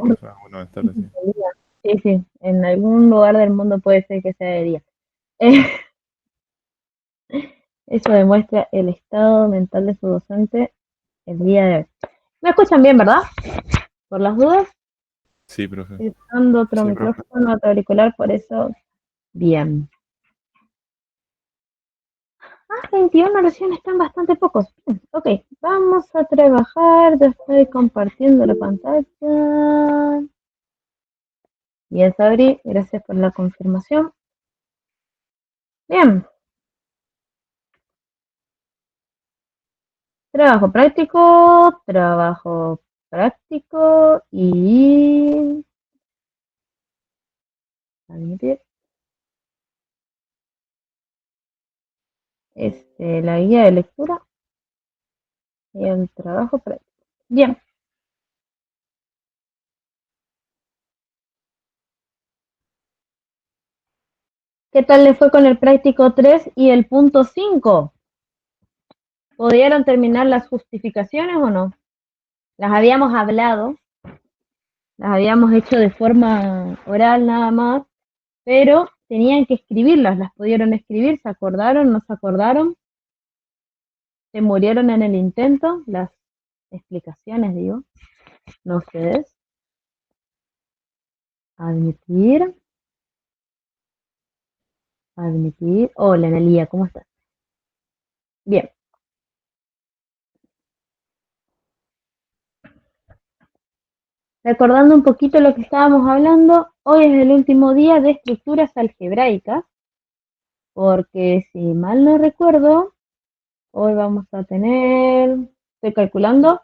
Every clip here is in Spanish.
profe, ah, bueno, estar así. Sí, sí, en algún lugar del mundo puede ser que sea de día. Eh, Eso demuestra el estado mental de su docente el día de hoy. ¿Me escuchan bien, verdad? Por las dudas, Sí, profe. estoy usando otro Sí, profe. micrófono, otro auricular, por eso, bien. Ah, 21 recién están bastante pocos. Ok, vamos a trabajar. Ya estoy compartiendo la pantalla. Bien, Sabri, gracias por la confirmación. Bien, trabajo práctico y admitir la guía de lectura y el trabajo práctico. Bien, ¿qué tal le fue con el práctico 3 y el punto 5? ¿Pudieron terminar las justificaciones o no? Las habíamos hablado, las habíamos hecho de forma oral nada más, pero tenían que escribirlas, las pudieron escribir, se acordaron, no se acordaron, se murieron en el intento, las explicaciones, digo, no ustedes. Admitir, admitir. Hola, Analia, ¿cómo estás? Bien, recordando un poquito lo que estábamos hablando, hoy es el último día de estructuras algebraicas, porque si mal no recuerdo, hoy vamos a tener, estoy calculando,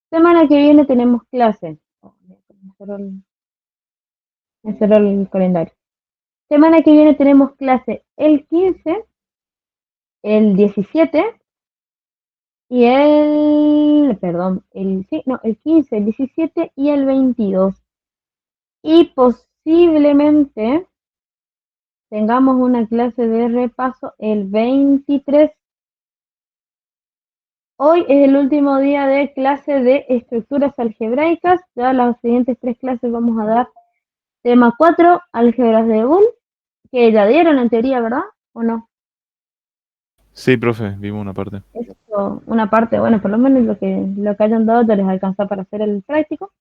semana que viene tenemos clase. Oh, me cerró el calendario. Semana que viene tenemos clase el 15, el 17 y perdón, sí, no, el 15, el 17 y el 22. Y posiblemente tengamos una clase de repaso el 23. Hoy es el último día de clase de estructuras algebraicas. Ya las siguientes tres clases vamos a dar tema 4, álgebras de Boole, que ya dieron en teoría, ¿verdad? ¿O no? Sí, profe, vimos una parte. Eso, una parte, bueno, por lo menos lo que hayan dado ya les alcanza para hacer el práctico.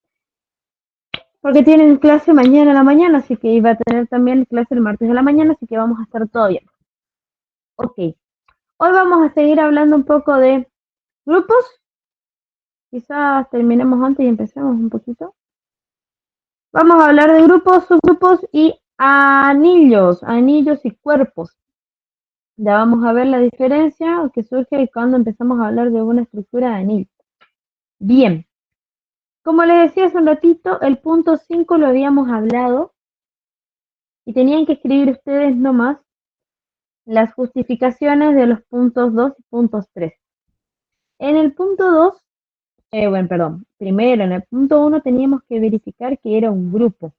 Porque tienen clase mañana a la mañana, así que iba a tener también clase el martes de la mañana, así que vamos a estar todo bien. Ok, hoy vamos a seguir hablando un poco de grupos. Quizás terminemos antes y empecemos un poquito. Vamos a hablar de grupos, subgrupos y anillos y cuerpos. Ya vamos a ver la diferencia que surge cuando empezamos a hablar de una estructura de anillo. Bien, como les decía hace un ratito, el punto 5 lo habíamos hablado y tenían que escribir ustedes nomás las justificaciones de los puntos 2 y puntos 3. En el punto 2, bueno, perdón, primero en el punto 1 teníamos que verificar que era un grupo.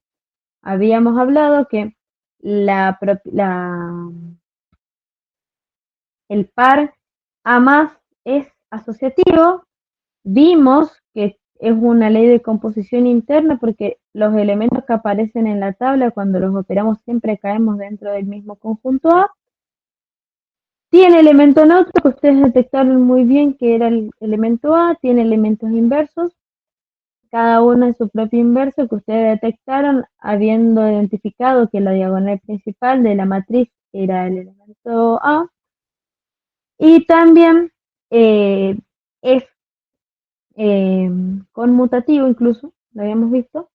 Habíamos hablado que la el par A más es asociativo. Vimos que es una ley de composición interna porque los elementos que aparecen en la tabla cuando los operamos siempre caemos dentro del mismo conjunto A. Tiene elemento neutro que ustedes detectaron muy bien que era el elemento A, tiene elementos inversos, cada uno en su propio inverso que ustedes detectaron habiendo identificado que la diagonal principal de la matriz era el elemento A. Y también eh, es conmutativo incluso, lo habíamos visto.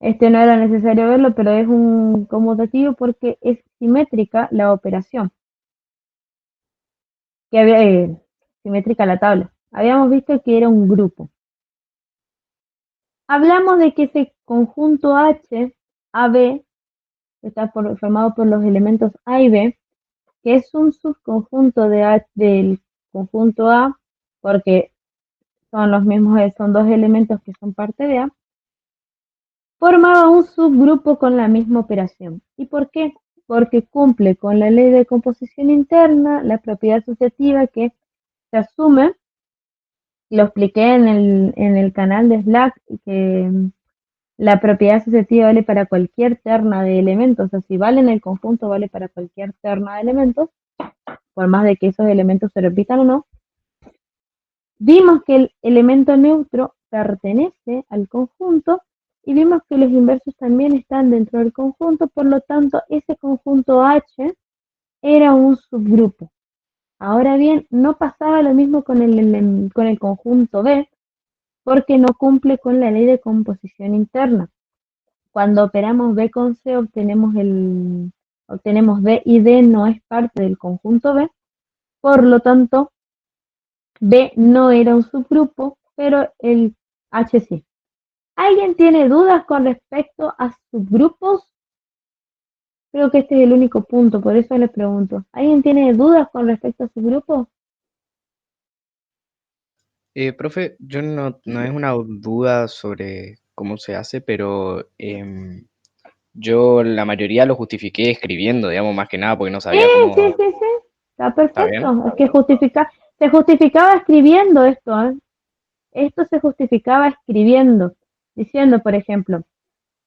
No era necesario verlo, pero es un conmutativo porque es simétrica la operación, que había, simétrica la tabla. Habíamos visto que era un grupo. Hablamos de que ese conjunto H, AB, está formado por los elementos A y B, que es un subconjunto del conjunto A, porque son los mismos, son dos elementos que son parte de A, formaba un subgrupo con la misma operación. ¿Y por qué? Porque cumple con la ley de composición interna, la propiedad asociativa que se asume lo expliqué en el canal de Slack, que la propiedad asociativa vale para cualquier terna de elementos, o sea, si vale en el conjunto, vale para cualquier terna de elementos, por más de que esos elementos se repitan o no. Vimos que el elemento neutro pertenece al conjunto y vimos que los inversos también están dentro del conjunto, por lo tanto, ese conjunto H era un subgrupo. Ahora bien, no pasaba lo mismo con el conjunto B, porque no cumple con la ley de composición interna. Cuando operamos B con C, obtenemos B y D no es parte del conjunto B, por lo tanto, B no era un subgrupo, pero el H sí. ¿Alguien tiene dudas con respecto a subgrupos? Creo que este es el único punto, por eso les pregunto. ¿Alguien tiene dudas con respecto a subgrupos? Profe, yo no es una duda sobre cómo se hace, pero yo la mayoría lo justifiqué escribiendo, digamos, más que nada porque no Sí, sabía cómo. sí. Está ¿Está bien? perfecto. Es que se justificaba escribiendo esto, ¿eh? Esto se justificaba escribiendo, diciendo, por ejemplo,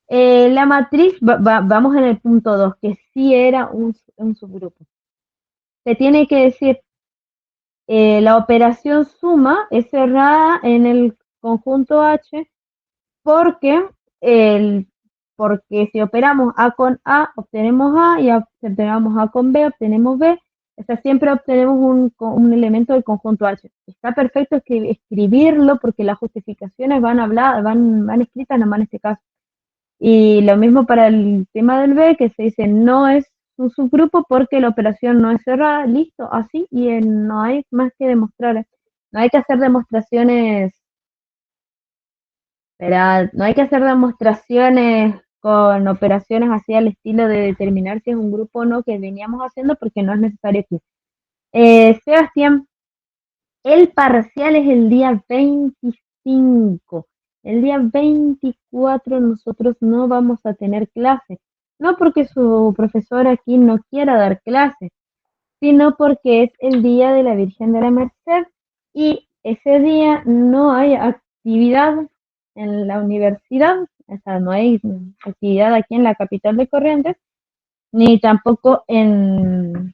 la matriz, vamos en el punto 2 que sí era un subgrupo. Se tiene que decir, la operación suma es cerrada en el conjunto H porque, el, porque si operamos A con A, obtenemos A, y si operamos A con B, obtenemos B. O sea, siempre obtenemos un elemento del conjunto H. Está perfecto escribirlo porque las justificaciones van escritas nomás en este caso. Y lo mismo para el tema del B, que se dice no es un subgrupo porque la operación no es cerrada, listo, así, y no hay más que demostrar. No hay que hacer demostraciones, pero no hay que hacer demostraciones con operaciones así al estilo de determinar si es un grupo o no, que veníamos haciendo porque no es necesario aquí. Sebastián, el parcial es el día 25. El día 24 nosotros no vamos a tener clase. No porque su profesor aquí no quiera dar clase, sino porque es el día de la Virgen de la Merced y ese día no hay actividad en la universidad, o sea, no hay actividad aquí en la capital de Corrientes, ni tampoco en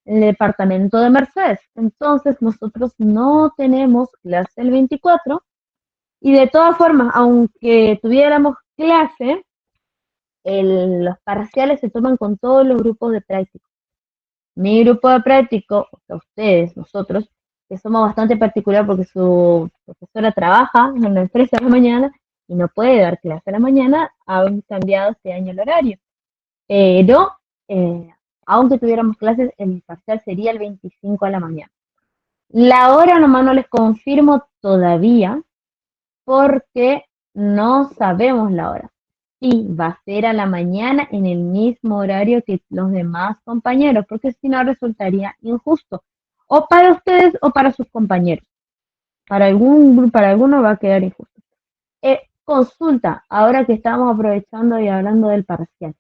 el departamento de Mercedes. Entonces nosotros no tenemos clase el 24 y de todas formas, aunque tuviéramos clase, los parciales se toman con todos los grupos de práctica. Mi grupo de práctico, o sea, ustedes, nosotros, que somos bastante particular porque su profesora trabaja en una empresa a la mañana y no puede dar clase a la mañana, han cambiado este año el horario. Pero, eh, aunque tuviéramos clases, el parcial sería el 25 a la mañana. La hora nomás no les confirmo todavía porque no sabemos la hora. Sí, va a ser a la mañana en el mismo horario que los demás compañeros, porque si no resultaría injusto, o para ustedes o para sus compañeros. Para alguno va a quedar injusto. Consulta, ahora que estamos aprovechando y hablando del parcial.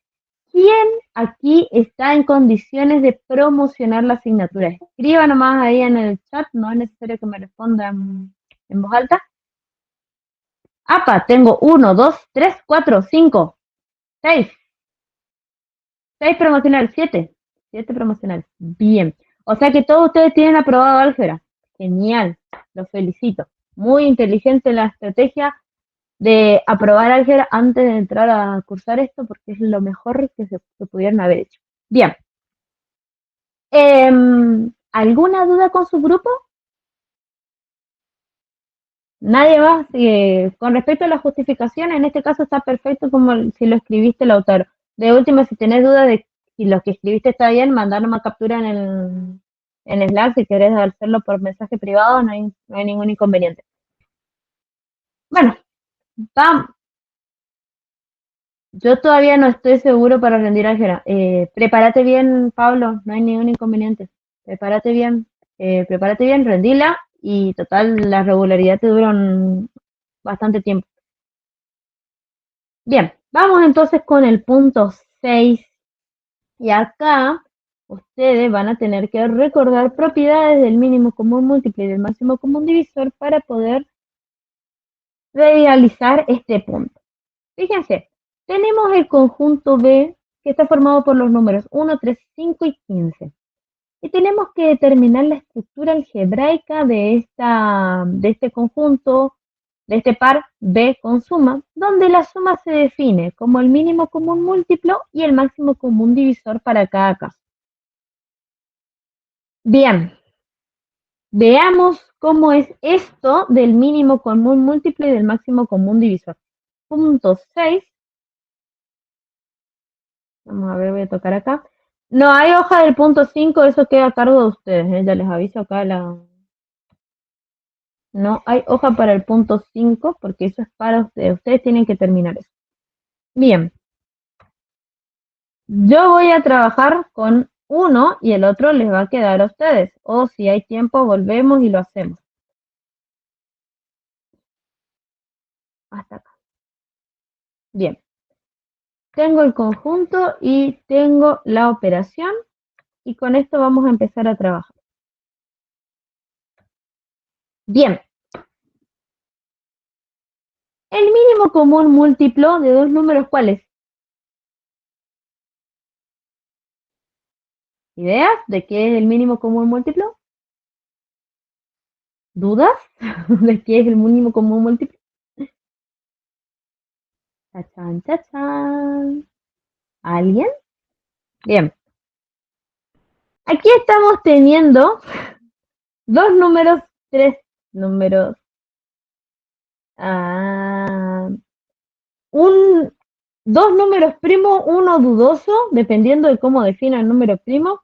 ¿Quién aquí está en condiciones de promocionar la asignatura? Escriba nomás ahí en el chat, no es necesario que me respondan en voz alta. APA, tengo 1, 2, 3, 4, 5, 6. 6 promocionales, 7. 7 promocionales. Bien. O sea que todos ustedes tienen aprobado álgebra. Genial. Los felicito. Muy inteligente la estrategia de aprobar álgebra antes de entrar a cursar esto porque es lo mejor que se pudieran haber hecho. Bien. ¿Alguna duda con su grupo? Nadie más. Con respecto a las justificaciones, en este caso está perfecto como si lo escribiste, Lautaro. De última, si tenés duda de si lo que escribiste está bien, mandar una captura en Slack. Si querés hacerlo por mensaje privado, no hay ningún inconveniente. Bueno, vamos. Yo todavía no estoy seguro para rendir álgebra. Prepárate bien, Pablo, no hay ningún inconveniente. Prepárate bien, rendila y total, la regularidad te dura bastante tiempo. Bien, vamos entonces con el punto 6. Y acá ustedes van a tener que recordar propiedades del mínimo común múltiplo y del máximo común divisor para poder realizar este punto. Fíjense, tenemos el conjunto B que está formado por los números 1, 3, 5 y 15. Y tenemos que determinar la estructura algebraica de este conjunto, de este par B con suma, donde la suma se define como el mínimo común múltiplo y el máximo común divisor para cada caso. Bien, veamos cómo es esto del mínimo común múltiplo y del máximo común divisor. Punto 6. Vamos a ver, voy a tocar acá. No hay hoja del punto 5, eso queda a cargo de ustedes. Ya les aviso acá No hay hoja para el punto 5 porque eso es para ustedes. Ustedes tienen que terminar eso. Bien. Yo voy a trabajar con uno y el otro les va a quedar a ustedes. O si hay tiempo, volvemos y lo hacemos. Hasta acá. Bien. Tengo el conjunto y tengo la operación. Y con esto vamos a empezar a trabajar. Bien. El mínimo común múltiplo de dos números, ¿cuál es? ¿Ideas de qué es el mínimo común múltiplo? ¿Dudas de qué es el mínimo común múltiplo? Chachán, chachán. ¿Alguien? Bien. Aquí estamos teniendo dos números, tres números. Dos números primos, uno dudoso, dependiendo de cómo defina el número primo,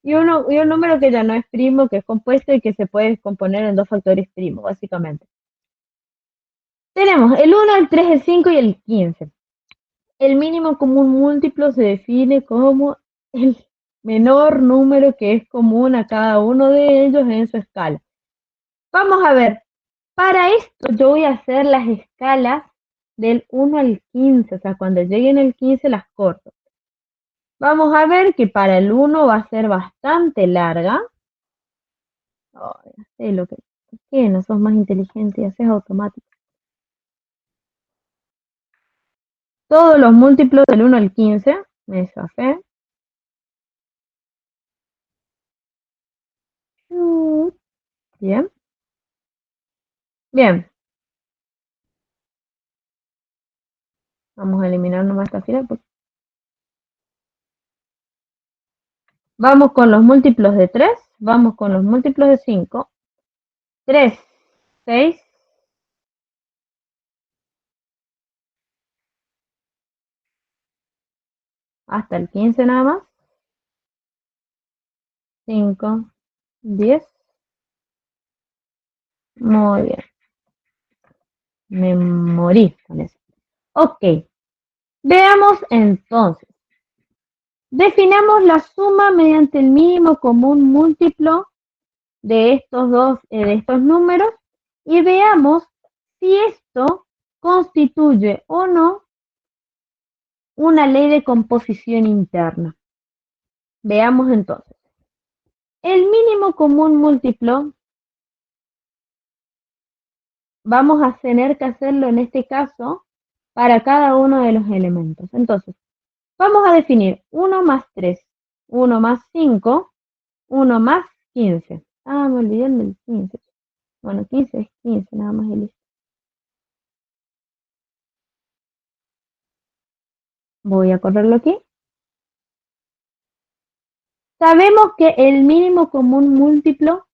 y un número que ya no es primo, que es compuesto y que se puede descomponer en dos factores primos, básicamente. Tenemos el 1, el 3, el 5 y el 15. El mínimo común múltiplo se define como el menor número que es común a cada uno de ellos en su escala. Vamos a ver, para esto yo voy a hacer las escalas del 1 al 15, o sea, cuando lleguen al 15 las corto. Vamos a ver que para el 1 va a ser bastante larga. Oh, ya sé lo que... ¿Qué? No sos más inteligente y haces automático. Todos los múltiplos del 1 al 15, me zafé. Bien. Bien. Vamos a eliminar nomás esta fila. Vamos con los múltiplos de 3. Vamos con los múltiplos de 5. 3, 6. Hasta el 15 nada más. 5, 10. Muy bien. Me morí con eso. Ok. Veamos entonces. Definamos la suma mediante el mínimo común múltiplo de estos números y veamos si esto constituye o no una ley de composición interna. Veamos entonces. El mínimo común múltiplo vamos a tener que hacerlo en este caso para cada uno de los elementos. Entonces, vamos a definir 1 más 3, 1 más 5, 1 más 15. Ah, me olvidé del 15. Bueno, 15 es 15, nada más y listo. Voy a correrlo aquí. Sabemos que el mínimo común múltiplo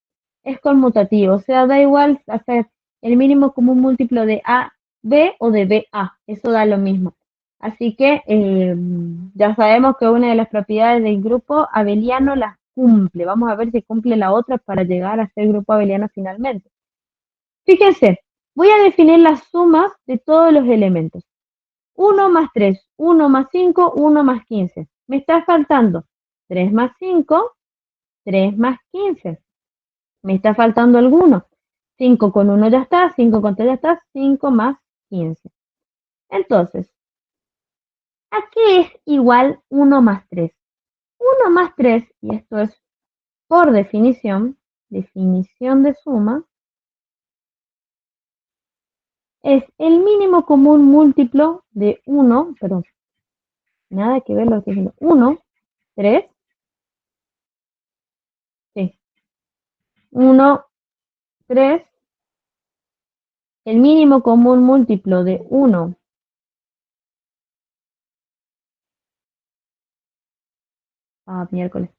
es conmutativo, o sea, da igual hacer el mínimo común múltiplo de A, B o de B, A, eso da lo mismo. Así que ya sabemos que una de las propiedades del grupo abeliano las cumple. Vamos a ver si cumple la otra para llegar a ser grupo abeliano finalmente. Fíjense, voy a definir las sumas de todos los elementos. 1 más 3, 1 más 5, 1 más 15. Me está faltando 3 más 5, 3 más 15. Me está faltando alguno. 5 con 1 ya está, 5 con 3 ya está, 5 más 15. Entonces, ¿a qué es igual 1 más 3? 1 más 3, y esto es por definición de suma, es el mínimo común múltiplo de 1, perdón, nada que ver lo que estoy diciendo, 1, 3, sí, 1, 3, el mínimo común múltiplo de 1, miércoles,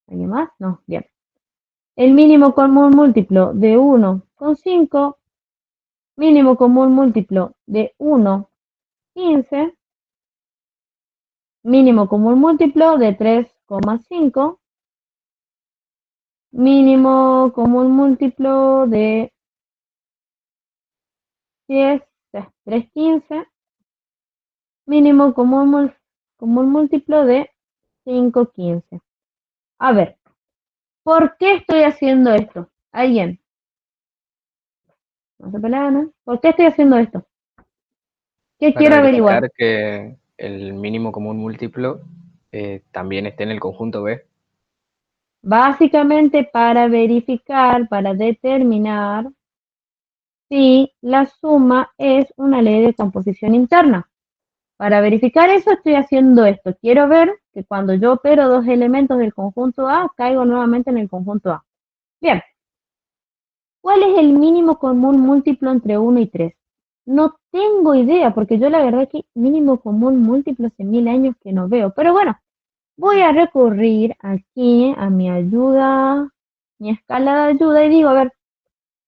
¿alguien más? No, bien. El mínimo común múltiplo de 1 con 5, mínimo común múltiplo de 1, 15, mínimo común múltiplo de 3,5, mínimo común múltiplo de 10, 3,15, mínimo común múltiplo de 5,15. A ver, ¿por qué estoy haciendo esto? ¿Alguien? No se pelean, ¿no? ¿Por qué estoy haciendo esto? ¿Qué Para quiero averiguar? verificar que el mínimo común múltiplo también esté en el conjunto B. Básicamente para verificar, para determinar si la suma es una ley de composición interna. Para verificar eso estoy haciendo esto. Quiero ver que cuando yo opero dos elementos del conjunto A, caigo nuevamente en el conjunto A. Bien, ¿cuál es el mínimo común múltiplo entre 1 y 3? No tengo idea, porque yo la verdad que mínimo común múltiplo hace 1000 años que no veo. Pero bueno, voy a recurrir aquí a mi ayuda, mi escala de ayuda y digo, a ver,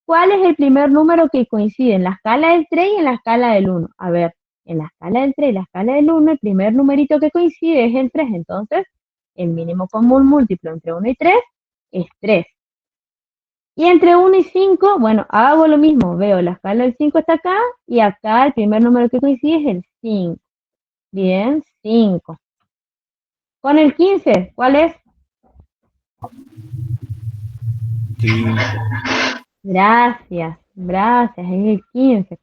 ¿cuál es el primer número que coincide en la escala del 3 y en la escala del 1? A ver, en la escala del 3 y la escala del 1, el primer numerito que coincide es el 3. Entonces, el mínimo común múltiplo entre 1 y 3 es 3. Y entre 1 y 5, bueno, hago lo mismo. Veo la escala del 5 está acá y acá el primer número que coincide es el 5. Bien, 5. Con el 15, ¿cuál es? 15. Gracias, gracias, es el 15.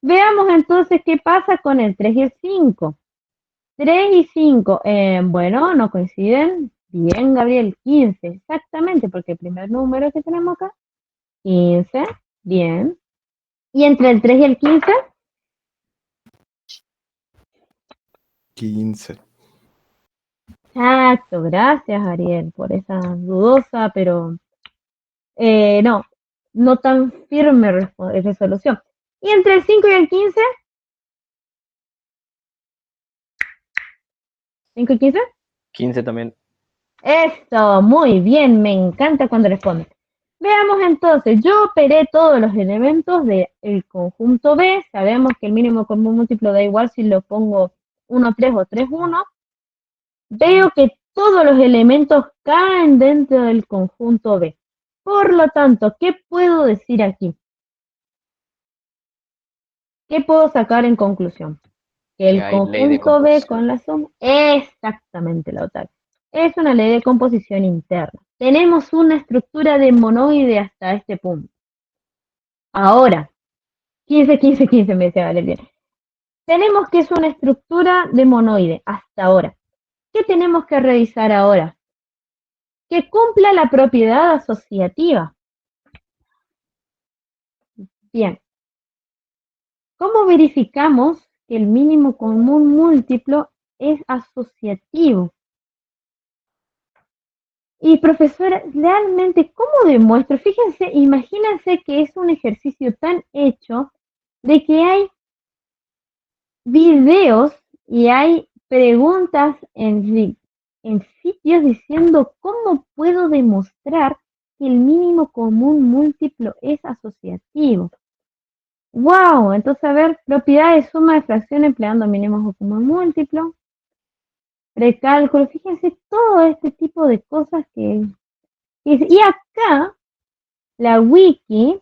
Veamos entonces qué pasa con el 3 y el 5. 3 y 5, bueno, no coinciden. Bien, Gabriel, 15, exactamente, porque el primer número que tenemos acá, 15, bien. ¿Y entre el 3 y el 15? 15. Exacto, gracias, Ariel, por esa dudosa, pero no, no tan firme resolución. ¿Y entre el 5 y el 15? ¿5 y 15? 15 también. Eso, muy bien, me encanta cuando respondes. Veamos entonces, yo operé todos los elementos del conjunto B, sabemos que el mínimo común múltiplo da igual si lo pongo 1, 3 o 3, 1. Veo que todos los elementos caen dentro del conjunto B. Por lo tanto, ¿qué puedo decir aquí? ¿Qué puedo sacar en conclusión? Que Que el hay ley de conjunto B composición. con la suma, exactamente, Lautaro, es una ley de composición interna. Tenemos una estructura de monoide hasta este punto. Ahora, 15, 15, 15 me decía Valeria. Tenemos que es una estructura de monoide hasta ahora. ¿Qué tenemos que revisar ahora? Que cumpla la propiedad asociativa. Bien, ¿cómo verificamos que el mínimo común múltiplo es asociativo? Y profesora, realmente, ¿cómo demuestro? Fíjense, imagínense que es un ejercicio tan hecho de que hay videos y hay preguntas en sitios diciendo cómo puedo demostrar que el mínimo común múltiplo es asociativo. ¡Wow! Entonces, a ver, propiedad de suma de fracción empleando mínimo común múltiplo, precálculo, fíjense todo este tipo de cosas y acá la wiki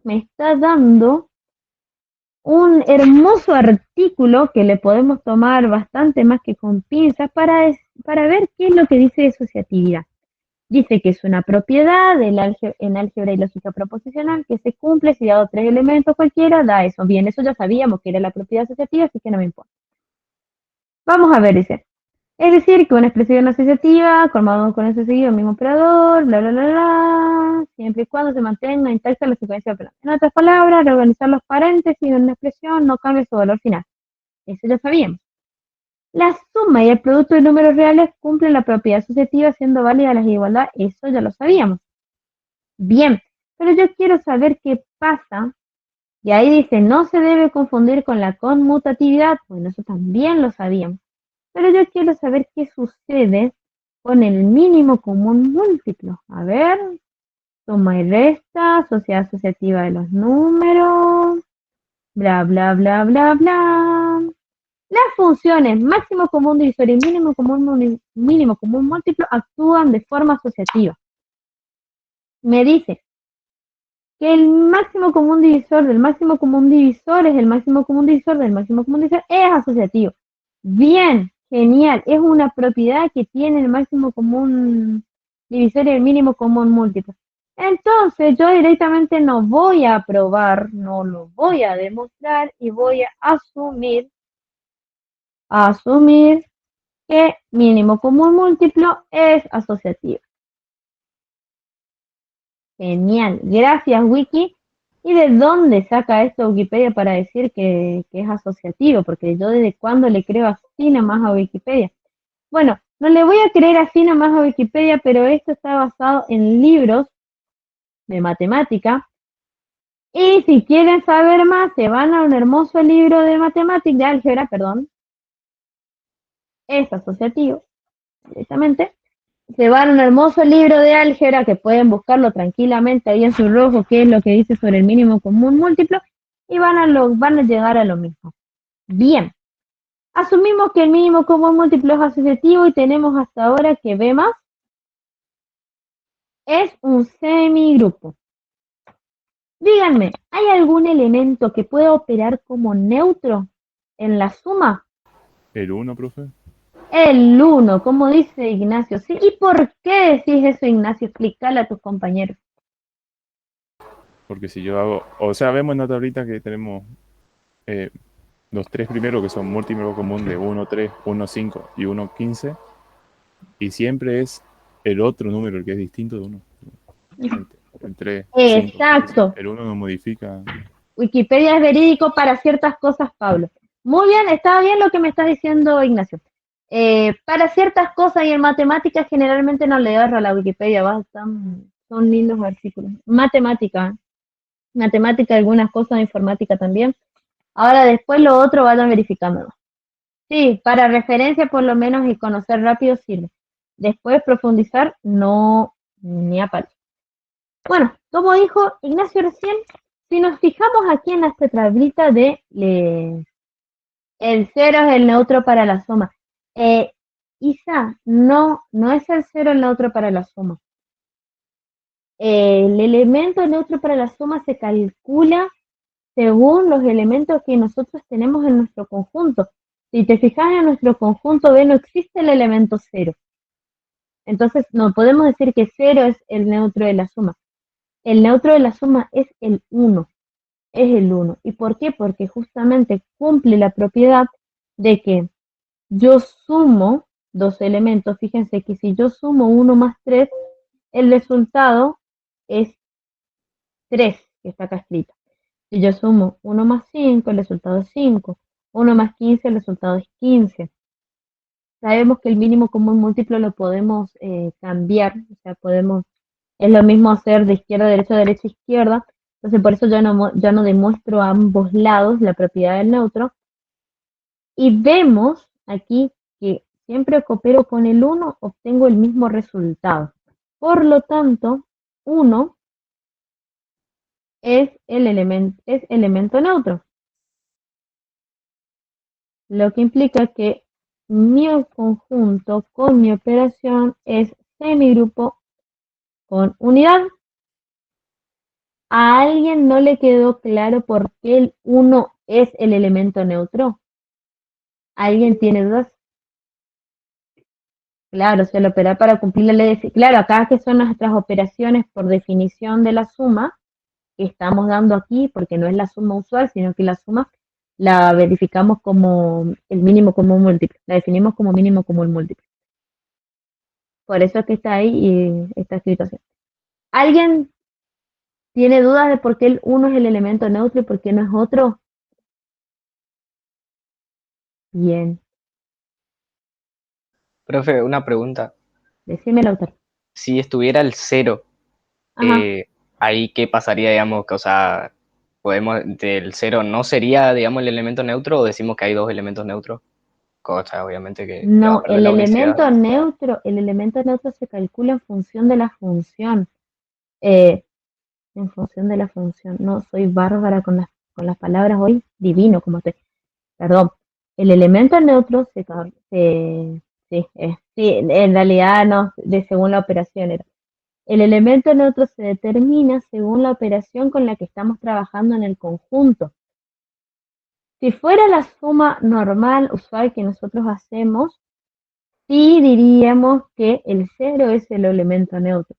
me está dando un hermoso artículo que le podemos tomar bastante más que con pinzas para ver qué es lo que dice de asociatividad. Dice que es una propiedad en álgebra y lógica proposicional que se cumple si dado tres elementos cualquiera, da eso. Bien, eso ya sabíamos que era la propiedad asociativa, así que no me importa. Vamos a ver, dice. Es decir, que una expresión asociativa, formada con ese seguido, el mismo operador, bla, bla, bla, bla, siempre y cuando se mantenga intacta la secuencia operante. En otras palabras, reorganizar los paréntesis de una expresión no cambia su valor final. Eso ya sabíamos. La suma y el producto de números reales cumplen la propiedad asociativa siendo válida la desigualdad. Eso ya lo sabíamos. Bien, pero yo quiero saber qué pasa. Y ahí dice, no se debe confundir con la conmutatividad. Bueno, eso también lo sabíamos. Pero yo quiero saber qué sucede con el mínimo común múltiplo. A ver, suma y resta, sociedad asociativa de los números, bla, bla, bla, bla, bla. Las funciones máximo común divisor y mínimo común múltiplo actúan de forma asociativa. Me dice que el máximo común divisor del máximo común divisor es el máximo común divisor del máximo común divisor, es asociativo. Bien, genial, es una propiedad que tiene el máximo común divisor y el mínimo común múltiplo. Entonces yo directamente no voy a probar, no lo voy a demostrar y voy a asumir que mínimo común múltiplo es asociativo. Genial, gracias Wiki. ¿Y de dónde saca esto Wikipedia para decir que es asociativo? Porque yo desde cuándo le creo así nomás a Wikipedia. Bueno, no le voy a creer así nomás a Wikipedia, pero esto está basado en libros de matemática. Y si quieren saber más, se van a un hermoso libro de matemática, de álgebra, perdón. Es asociativo, directamente. Se van a un hermoso libro de álgebra que pueden buscarlo tranquilamente ahí en su rojo, qué es lo que dice sobre el mínimo común múltiplo, y van a llegar a lo mismo. Bien, asumimos que el mínimo común múltiplo es asociativo y tenemos hasta ahora que B más es un semigrupo. Díganme, ¿hay algún elemento que pueda operar como neutro en la suma? El 1, profe. El 1, como dice Ignacio. ¿Sí? ¿Y por qué decís eso, Ignacio? Explícale a tus compañeros. Porque si yo hago, o sea, vemos en la tablita que tenemos los tres primeros que son múltiplo común de 1, 3, 1, 5 y 1, 15. Y siempre es el otro número el que es distinto de 1. Entre 5, 15. Exacto. El 1 no modifica. Wikipedia es verídico para ciertas cosas, Pablo. Muy bien, está bien lo que me estás diciendo, Ignacio. Para ciertas cosas y en matemáticas generalmente no le agarro a la Wikipedia, son lindos artículos. Matemática, algunas cosas, informática también. Ahora después lo otro vayan verificándolo. Sí, para referencia por lo menos y conocer rápido sirve. Después profundizar, no, ni aparece. Bueno, como dijo Ignacio recién, si nos fijamos aquí en esta tablita de el 0 es el neutro para la suma. Isa, no es el 0 el neutro para la suma. El elemento neutro para la suma se calcula según los elementos que nosotros tenemos en nuestro conjunto. Si te fijas en nuestro conjunto B no existe el elemento 0. Entonces no podemos decir que 0 es el neutro de la suma. El neutro de la suma es el 1. Es el 1. ¿Y por qué? Porque justamente cumple la propiedad de que yo sumo dos elementos. Fíjense que si yo sumo 1 más 3, el resultado es 3, que está acá escrito. Si yo sumo 1 más 5, el resultado es 5. 1 más 15, el resultado es 15. Sabemos que el mínimo común múltiplo lo podemos cambiar. O sea, es lo mismo hacer de izquierda a derecha, derecha a izquierda. Entonces, por eso ya no demuestro a ambos lados la propiedad del neutro. Y vemos aquí que siempre que opero con el 1, obtengo el mismo resultado. Por lo tanto, 1 es elemento neutro. Lo que implica que mi conjunto con mi operación es semigrupo con unidad. ¿A alguien no le quedó claro por qué el 1 es el elemento neutro? ¿Alguien tiene dudas? Claro, se lo opera para cumplir la ley de... Claro, acá que son nuestras operaciones por definición de la suma que estamos dando aquí, porque no es la suma usual, sino que la suma la verificamos como el mínimo común múltiplo, la definimos como mínimo común múltiplo. Por eso es que está ahí y está escrito así. ¿Alguien tiene dudas de por qué el 1 es el elemento neutro y por qué no es otro? Bien, Profe, una pregunta. decime el autor. Si estuviera el 0, Ajá. ahí qué pasaría, digamos, que, o sea, podemos, del 0 no sería, digamos, el elemento neutro o decimos que hay dos elementos neutros, cosa obviamente que va a No, perder la unicidad. el elemento neutro se calcula en función de la función. Eh, en función de la función. No, soy bárbara con las palabras hoy, divino como estoy. Perdón. El elemento neutro sí, en realidad no, de según la operación era. El elemento neutro se determina según la operación con la que estamos trabajando en el conjunto. Si fuera la suma normal, usual que nosotros hacemos, sí diríamos que el 0 es el elemento neutro.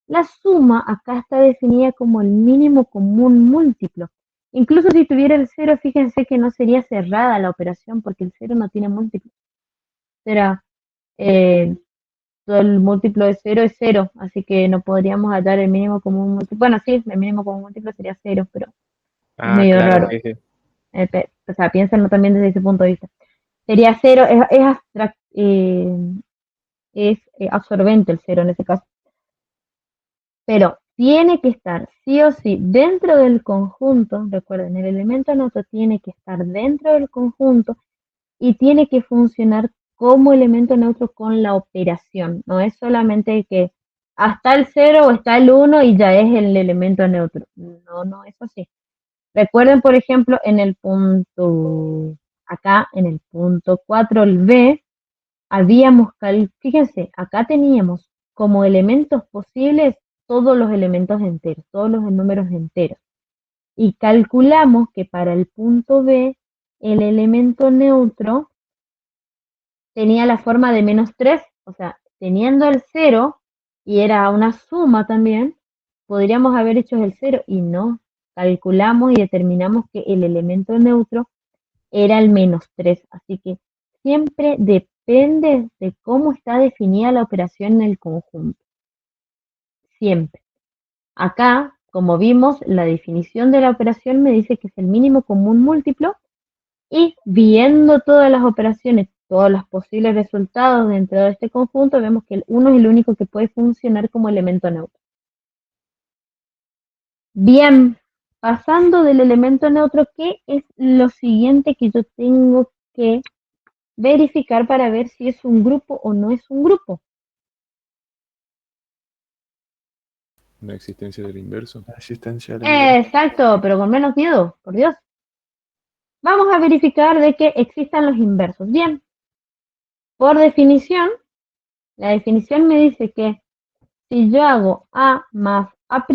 La suma acá está definida como el mínimo común múltiplo. Incluso si tuviera el 0, fíjense que no sería cerrada la operación porque el 0 no tiene múltiplo. Será eh, todo el múltiplo de 0 es 0, así que no podríamos hallar el mínimo común múltiplo. Bueno, sí, el mínimo común múltiplo sería 0, pero es Ah, medio claro, raro. sí, sí. O sea, piénsenlo también desde ese punto de vista. Sería 0, es absorbente el 0 en ese caso. Pero tiene que estar sí o sí dentro del conjunto. Recuerden, el elemento neutro tiene que estar dentro del conjunto y tiene que funcionar como elemento neutro con la operación. No es solamente que hasta el 0 o está el 1 y ya es el elemento neutro. No, no es así. Recuerden, por ejemplo, en el punto, acá en el punto 4, el B, fíjense, acá teníamos como elementos posibles todos los elementos enteros, todos los números enteros. Y calculamos que para el punto B, el elemento neutro tenía la forma de -3, o sea, teniendo el 0, y era una suma también, podríamos haber hecho el 0 y no. Calculamos y determinamos que el elemento neutro era el -3. Así que siempre depende de cómo está definida la operación en el conjunto. Siempre. Acá, como vimos, la definición de la operación me dice que es el mínimo común múltiplo y viendo todas las operaciones, todos los posibles resultados dentro de este conjunto, vemos que el 1 es el único que puede funcionar como elemento neutro. Bien, pasando del elemento neutro, ¿qué es lo siguiente que yo tengo que verificar para ver si es un grupo o no es un grupo? La existencia del inverso. La existencia del inverso. Exacto, pero con menos miedo, por Dios. Vamos a verificar de que existan los inversos. Bien, por definición, la definición me dice que si yo hago A más A',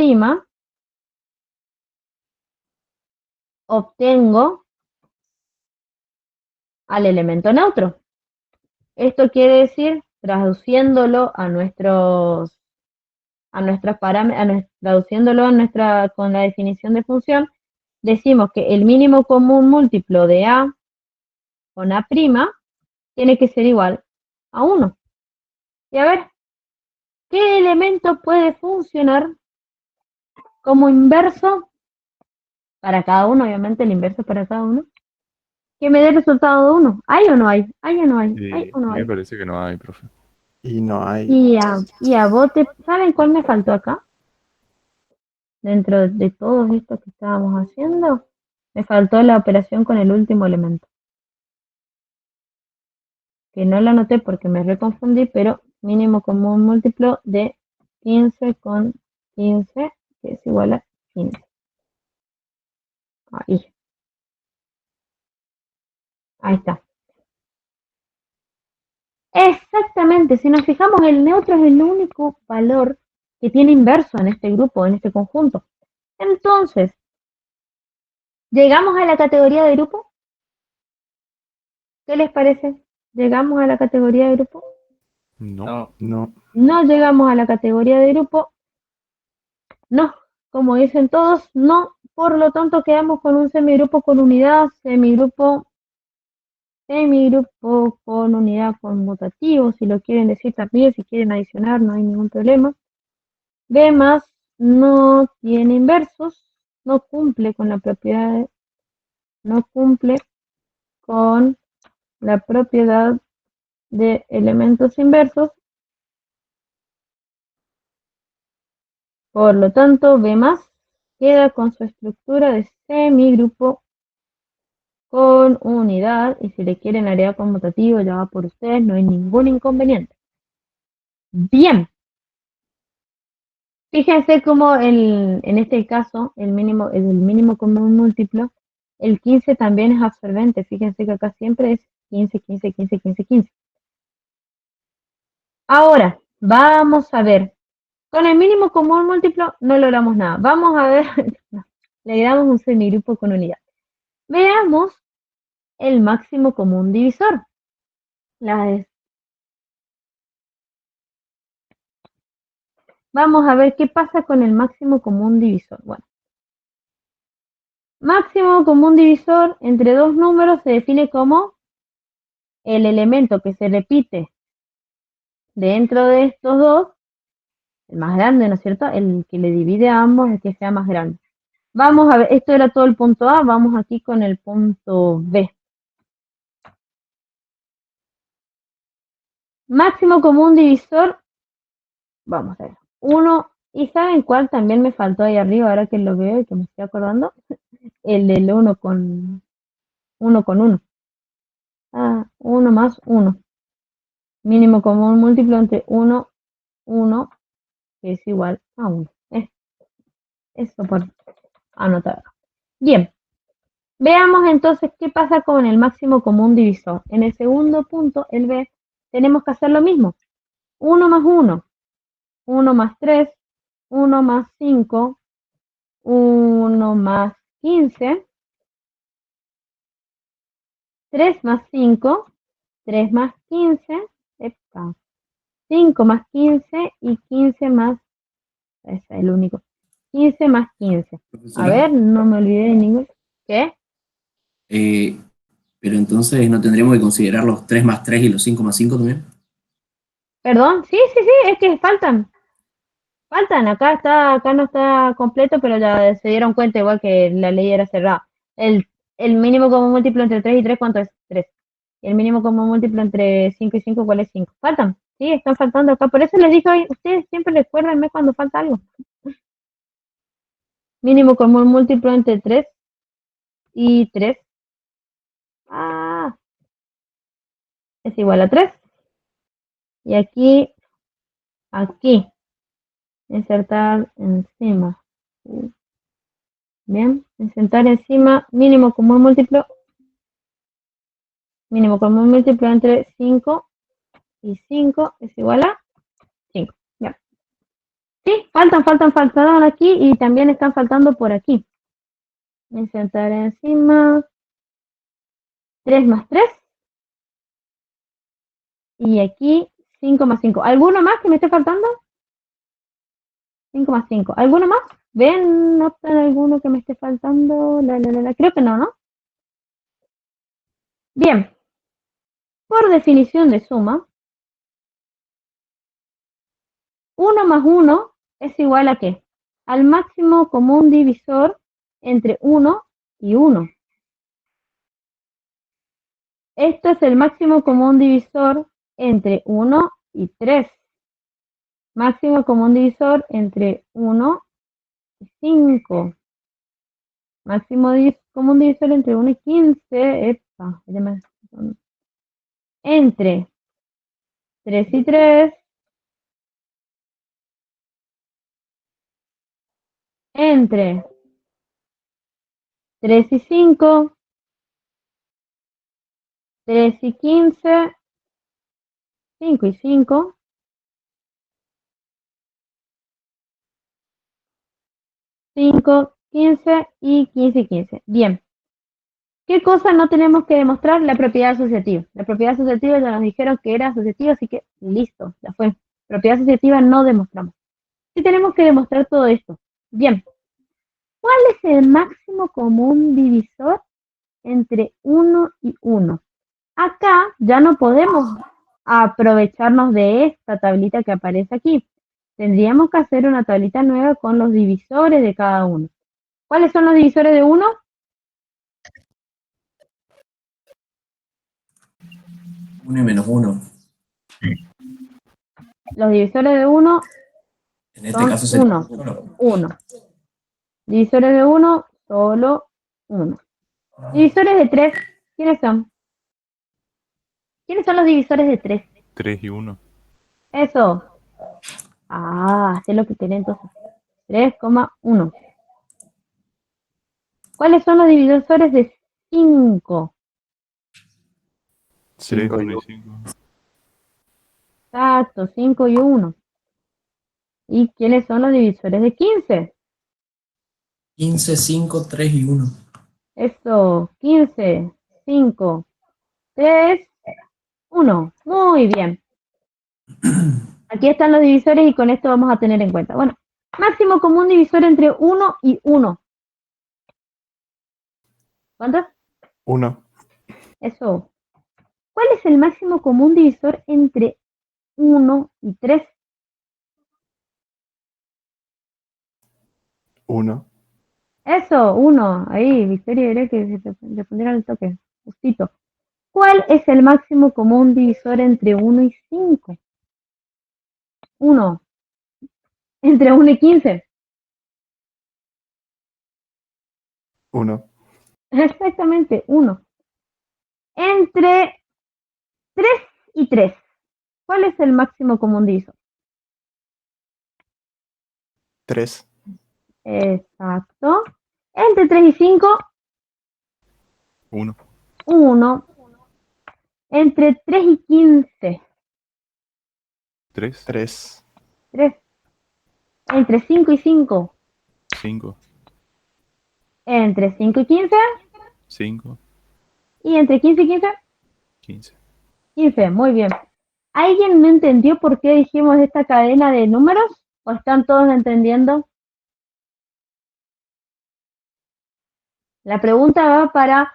obtengo al elemento neutro. Esto quiere decir, traduciéndolo a nuestros parámetros, traduciéndolo con la definición de función, decimos que el mínimo común múltiplo de A con A' tiene que ser igual a 1. Y a ver, ¿qué elemento puede funcionar como inverso para cada uno? Obviamente el inverso para cada uno. Que me dé el resultado de 1. ¿Hay o no hay? ¿Hay o no hay? ¿Hay o A no mí me hay? parece que no hay, profe. Y no hay. Y a bote, ¿saben cuál me faltó acá? Dentro de todo esto que estábamos haciendo, me faltó la operación con el último elemento. Que no la anoté porque me reconfundí, pero mínimo común múltiplo de 15 con 15, que es igual a 15. Ahí está. Exactamente, si nos fijamos, el neutro es el único valor que tiene inverso en este grupo, en este conjunto. Entonces, ¿llegamos a la categoría de grupo? ¿Qué les parece? ¿Llegamos a la categoría de grupo? No. No, No. No llegamos a la categoría de grupo. No, como dicen todos, no, Por lo tanto, quedamos con un semigrupo con unidad, semigrupo con unidad conmutativo, si lo quieren decir también, si quieren adicionar, no hay ningún problema. B más no tiene inversos, no cumple con la propiedad, no cumple con la propiedad de elementos inversos. Por lo tanto, B más queda con su estructura de semigrupo con unidad, y si le quieren agregar conmutativo, ya va por ustedes, no hay ningún inconveniente. Bien. Fíjense cómo en este caso el mínimo común múltiplo, el 15 también es absorbente. Fíjense que acá siempre es 15, 15, 15, 15, 15. Ahora, vamos a ver. Con el mínimo común múltiplo no logramos nada. Vamos a ver, le damos un semigrupo con unidad. Veamos el máximo común divisor. Vamos a ver qué pasa con el máximo común divisor. Bueno, máximo común divisor entre dos números se define como el elemento que se repite dentro de estos dos, el más grande, ¿no es cierto? El que le divide a ambos, el que sea más grande. Vamos a ver, esto era todo el punto A, vamos aquí con el punto B. Máximo común divisor, vamos a ver, 1, ¿y saben cuál también me faltó ahí arriba, ahora que lo veo y que me estoy acordando? El del 1 con 1. Ah, 1 más 1. Mínimo común múltiplo entre 1, 1, que es igual a 1. Eso por anotar. Bien, veamos entonces qué pasa con el máximo común divisor. En el segundo punto, el B, tenemos que hacer lo mismo. 1 más 1, 1 más 3, 1 más 5, 1 más 15, 3 más 5, 3 más 15, 5 más 15 y 15 más, ese es el único, 15 más 15. A ver, no me olvidé de ningún. ¿Qué? Pero entonces, ¿no tendríamos que considerar los 3 más 3 y los 5 más 5 también? Perdón, sí, es que faltan, acá no está completo, pero ya se dieron cuenta igual que la ley era cerrada. El mínimo común múltiplo entre 3 y 3, ¿cuánto es? 3. Y el mínimo común múltiplo entre 5 y 5, ¿cuál es? 5. Faltan, sí, están faltando acá. Por eso les dije hoy, ustedes siempre recuérdenme cuando falta algo. Mínimo común múltiplo entre 3 y 3. Ah, es igual a 3. Y aquí, insertar encima. Bien, insertar encima mínimo común múltiplo entre 5 y 5 es igual a 5. Ya. Sí, faltan aquí y también están faltando por aquí. Insertar encima 3 más 3 y aquí 5 más 5. ¿Alguno más que me esté faltando? 5 más 5. ¿Alguno más? ¿Ven? ¿Notan alguno que me esté faltando? Creo que no, ¿no? Bien. Por definición de suma, 1 más 1 es igual a ¿qué? Al máximo común divisor entre 1 y 1. Esto es el máximo común divisor entre 1 y 3. Máximo común divisor entre 1 y 5. Máximo común divisor entre 1 y 15. Entre 3 y 3. Entre 3 y 5. 3 y 15. 5 y 5. 5, 15 y 15 y 15. Bien. ¿Qué cosa no tenemos que demostrar? La propiedad asociativa. La propiedad asociativa ya nos dijeron que era asociativa, así que listo, ya fue. Propiedad asociativa no demostramos. Sí tenemos que demostrar todo esto. Bien. ¿Cuál es el máximo común divisor entre 1 y 1? Acá ya no podemos aprovecharnos de esta tablita que aparece aquí. Tendríamos que hacer una tablita nueva con los divisores de cada uno. ¿Cuáles son los divisores de 1? 1 y menos 1. Los divisores de 1 En este son caso sería 1. solo 1. Divisores de 1, solo 1. Divisores de 3, ¿quiénes son? ¿Quiénes son los divisores de 3? 3 y 1. Eso. Sé lo que tiene entonces. 3,1. ¿Cuáles son los divisores de 5? 3, 5 y 1 y 1. 5. Exacto, 5 y 1. ¿Y quiénes son los divisores de 15? 15, 5, 3 y 1. Eso, 15, 5, 3, 1. Muy bien. Aquí están los divisores y con esto vamos a tener en cuenta. Bueno, máximo común divisor entre 1 y 1. ¿Cuántos? 1. Eso. ¿Cuál es el máximo común divisor entre 1 y 3? 1. Eso, 1. Ahí, Victoria diría que se le pondría el toque. Justito. ¿Cuál es el máximo común divisor entre 1 y 5? 1. Entre 1 y 15. 1. Exactamente, 1. Entre 3 y 3. ¿Cuál es el máximo común divisor? 3. Exacto. Entre 3 y 5, 1. 1. Entre 3 y 15, 3. 3. 3. Entre 5 y 5, 5. entre 5 y 15, 5. y entre 15 y 15, 15. 15. Muy bien. ¿Alguien no entendió por qué dijimos esta cadena de números? ¿O están todos entendiendo? La pregunta va para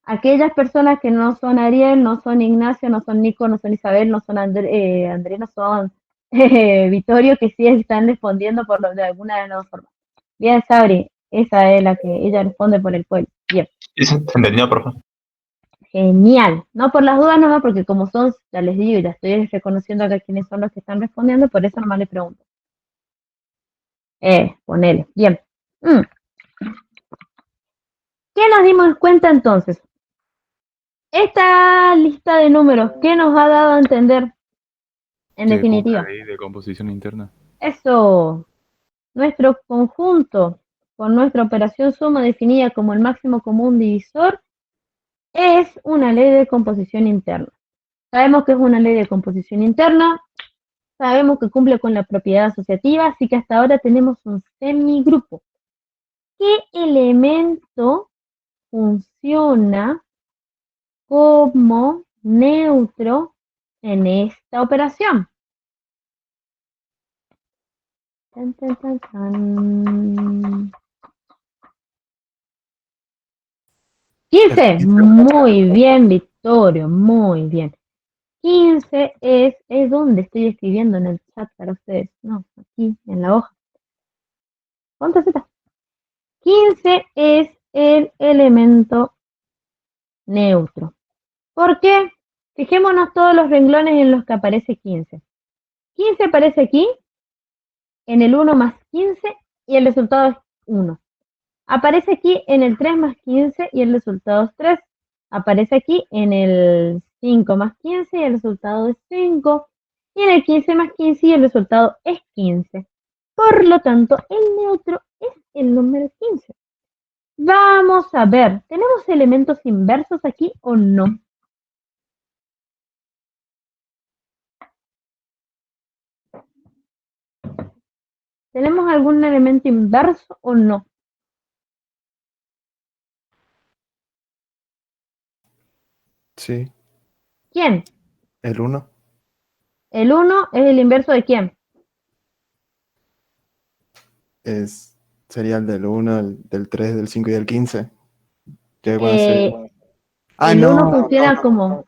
aquellas personas que no son Ariel, no son Ignacio, no son Nico, no son Isabel, no son Andrés, no son Vittorio, que sí están respondiendo de alguna de las formas. Bien, Sabri, esa es la que ella responde por el pueblo. Bien, ¿Y se entendió, profe? genial. No por las dudas nomás, porque como son, ya les digo, y ya estoy reconociendo acá quiénes son los que están respondiendo, por eso nomás le pregunto. Ponele. Bien. ¿Qué nos dimos cuenta entonces? Esta lista de números, ¿qué nos ha dado a entender en Que cumple definitiva? la ley de composición interna. Eso, nuestro conjunto con nuestra operación suma definida como el máximo común divisor es una ley de composición interna. Sabemos que es una ley de composición interna, sabemos que cumple con la propiedad asociativa, así que hasta ahora tenemos un semigrupo. ¿Qué elemento funciona como neutro en esta operación? Tan, tan, tan, tan. 15, muy bien, Victorio, muy bien. 15 es donde estoy escribiendo en el chat para ustedes. No, aquí, en la hoja. ¿Cuánto Z? 15 es el elemento neutro. ¿Por qué? Fijémonos todos los renglones en los que aparece 15. 15 aparece aquí, en el 1 más 15, y el resultado es 1. Aparece aquí en el 3 más 15 y el resultado es 3. Aparece aquí en el 5 más 15 y el resultado es 5. Y en el 15 más 15 y el resultado es 15. Por lo tanto, el neutro es el número 15. Vamos a ver, ¿tenemos elementos inversos aquí o no? ¿Tenemos algún elemento inverso o no? Sí. ¿Quién? El 1. El 1 es el inverso de quién? Es Sería el del 1, el del 3, del 5 y del 15. Ya con ese... Eh, Ah, el uno no. funciona como,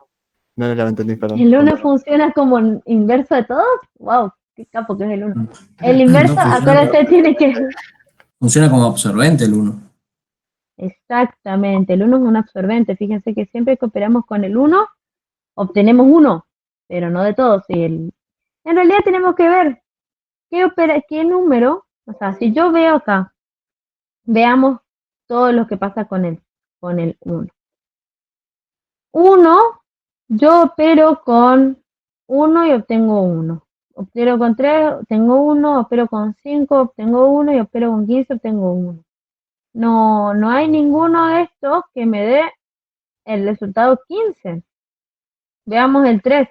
No, no, ya me entendí, perdón. el uno funciona como inverso de todos. Wow, qué capo que es el uno. El inverso, No, acuérdate, tiene que... funciona como absorbente el 1. Exactamente, el uno es un absorbente. Fíjense que siempre que operamos con el uno, obtenemos uno, pero no de todos. En realidad tenemos que ver qué número, o sea, si yo veo acá, veamos todo lo que pasa con el uno. Uno, yo opero con uno y obtengo uno. Opero con 3, obtengo uno, opero con 5, obtengo uno y opero con 15, obtengo uno. No, no hay ninguno de estos que me dé el resultado 15. Veamos el 3.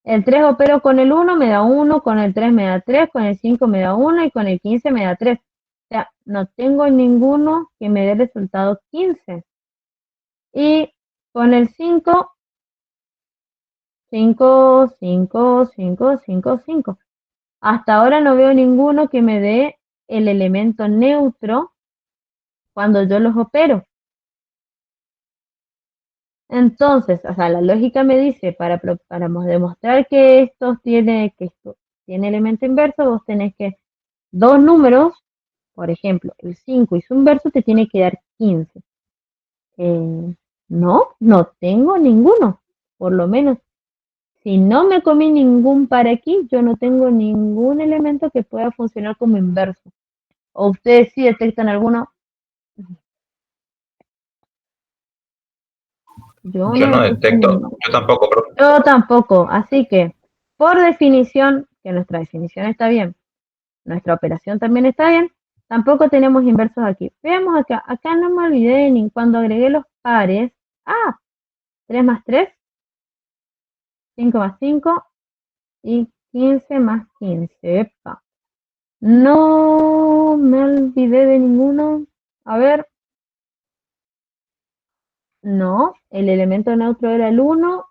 El 3 opero con el 1, me da 1, con el 3 me da 3, con el 5 me da 1 y con el 15 me da 3. O sea, no tengo ninguno que me dé el resultado 15. Y con el 5, 5, 5, 5, 5, 5. Hasta ahora no veo ninguno que me dé el elemento neutro cuando yo los opero. Entonces, o sea, la lógica me dice, para demostrar que esto tiene elemento inverso, vos tenés que dos números, por ejemplo, el 5 y su inverso te tiene que dar 15. No tengo ninguno. Por lo menos, si no me comí ningún par aquí, yo no tengo ningún elemento que pueda funcionar como inverso. ¿O ustedes sí detectan alguno? Yo Yo no no detecto detecto, ninguno. yo tampoco, pero Yo tampoco. Así que, por definición, que nuestra definición está bien, nuestra operación también está bien, tampoco tenemos inversos aquí. Veamos acá. Acá no me olvidé ni cuando agregué los pares. Ah, 3 más 3, 5 más 5 y 15 más 15. Epa. No me olvidé de ninguno. A ver. No, el elemento neutro era el 1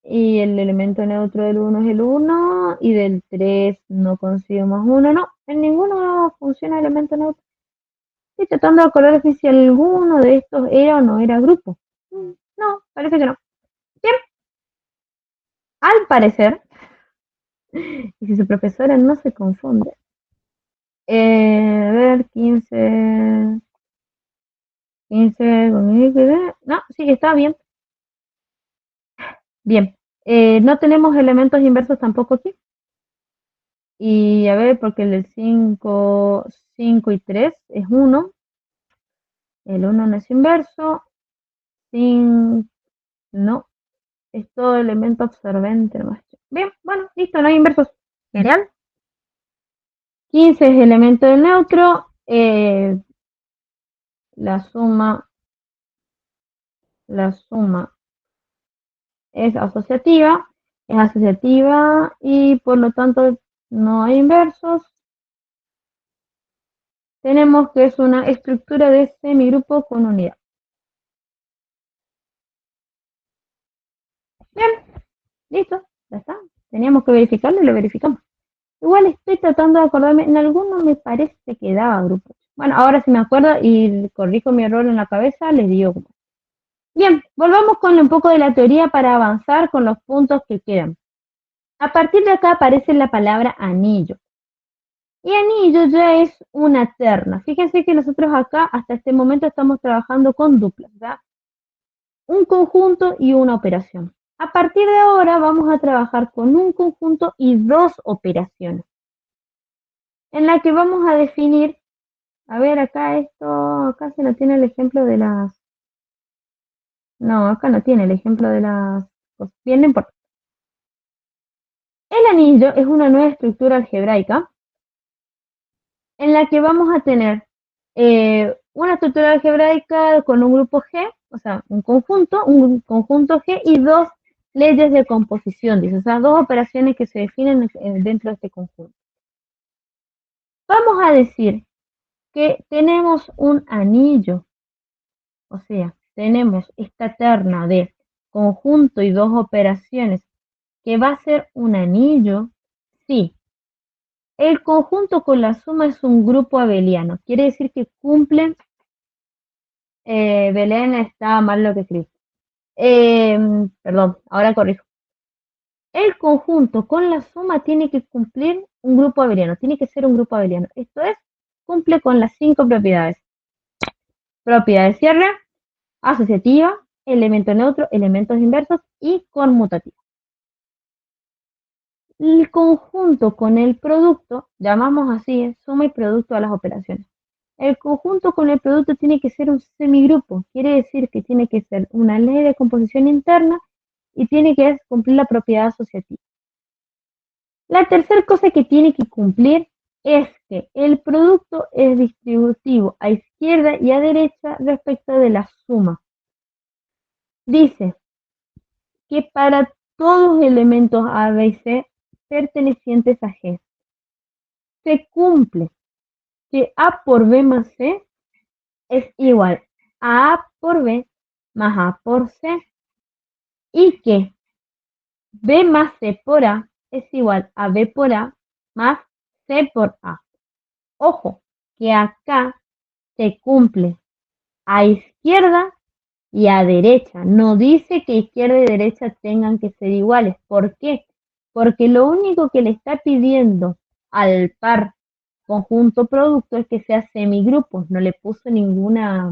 y el elemento neutro del 1 es el 1 y del 3 no consigo más 1. No, en ninguno funciona el elemento neutro. Estoy tratando de acordar si alguno de estos era o no era grupo. No, parece que no. Bien, al parecer, y si su profesora no se confunde. A ver, 15, 15, no, sí, está bien. Bien, no tenemos elementos inversos tampoco aquí. Y a ver, porque el 5, 5 y 3 es 1. El 1 no es inverso. 5, no, es todo elemento absorbente. Bien, bueno, listo, no hay inversos. Genial. 15 es elemento de neutro. La suma es asociativa. Es asociativa y por lo tanto no hay inversos. Tenemos que es una estructura de semigrupo con unidad. Bien, listo, ya está. Teníamos que verificarlo y lo verificamos. Igual estoy tratando de acordarme, en alguno me parece que daba grupo. Bueno, ahora si me acuerdo y corrijo mi error en la cabeza, les digo. Bien, volvamos con un poco de la teoría para avanzar con los puntos que quedan. A partir de acá aparece la palabra anillo. Y anillo ya es una terna. Fíjense que nosotros acá hasta este momento estamos trabajando con duplas, ¿verdad? Un conjunto y una operación. A partir de ahora vamos a trabajar con un conjunto y dos operaciones, en la que vamos a definir, a ver, acá se no tiene el ejemplo de las, no, acá no tiene el ejemplo de las, bien, no importa. El anillo es una nueva estructura algebraica en la que vamos a tener una estructura algebraica con un grupo G, o sea, un conjunto G y dos leyes de composición, dice, o sea, dos operaciones que se definen dentro de este conjunto. Vamos a decir que tenemos un anillo, o sea, tenemos esta terna de conjunto y dos operaciones que va a ser un anillo si El conjunto con la suma es un grupo abeliano. Quiere decir que cumplen. Belén, está mal lo que escribí. Perdón, ahora corrijo. El conjunto con la suma tiene que cumplir un grupo abeliano. Tiene que ser un grupo abeliano. Esto es, cumple con las 5 propiedades. Propiedad de cierre, asociativa, elemento neutro, elementos inversos y conmutativa. El conjunto con el producto, llamamos así, suma y producto a las operaciones. El conjunto con el producto tiene que ser un semigrupo, quiere decir que tiene que ser una ley de composición interna y tiene que cumplir la propiedad asociativa. La tercera cosa que tiene que cumplir es que el producto es distributivo a izquierda y a derecha respecto de la suma. Dice que para todos los elementos A, B y C pertenecientes a G se cumple que A por B más C es igual a A por B más A por C y que B más C por A es igual a B por A más C por A. Ojo, que acá se cumple a izquierda y a derecha. No dice que izquierda y derecha tengan que ser iguales. ¿Por qué? Porque lo único que le está pidiendo al par conjunto producto es que sea semigrupos. No le puso ninguna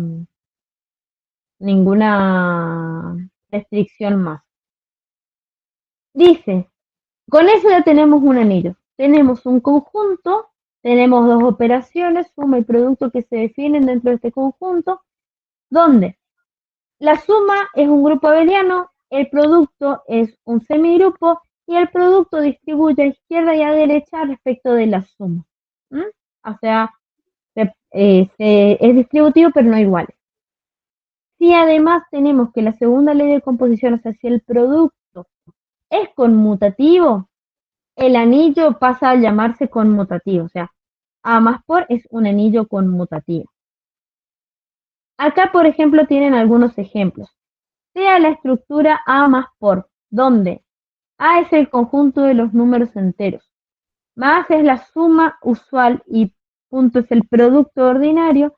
restricción más. Dice, con eso ya tenemos un anillo. Tenemos un conjunto, tenemos dos operaciones, suma y producto que se definen dentro de este conjunto, donde la suma es un grupo abeliano, el producto es un semigrupo y el producto distribuye a izquierda y a derecha respecto de la suma. O sea, es distributivo pero no igual. Si además tenemos que la segunda ley de composición, o sea, si el producto es conmutativo, el anillo pasa a llamarse conmutativo, o sea, A más por es un anillo conmutativo. Acá, por ejemplo, tienen algunos ejemplos. Sea la estructura A más por, donde A es el conjunto de los números enteros, más es la suma usual y punto es el producto ordinario,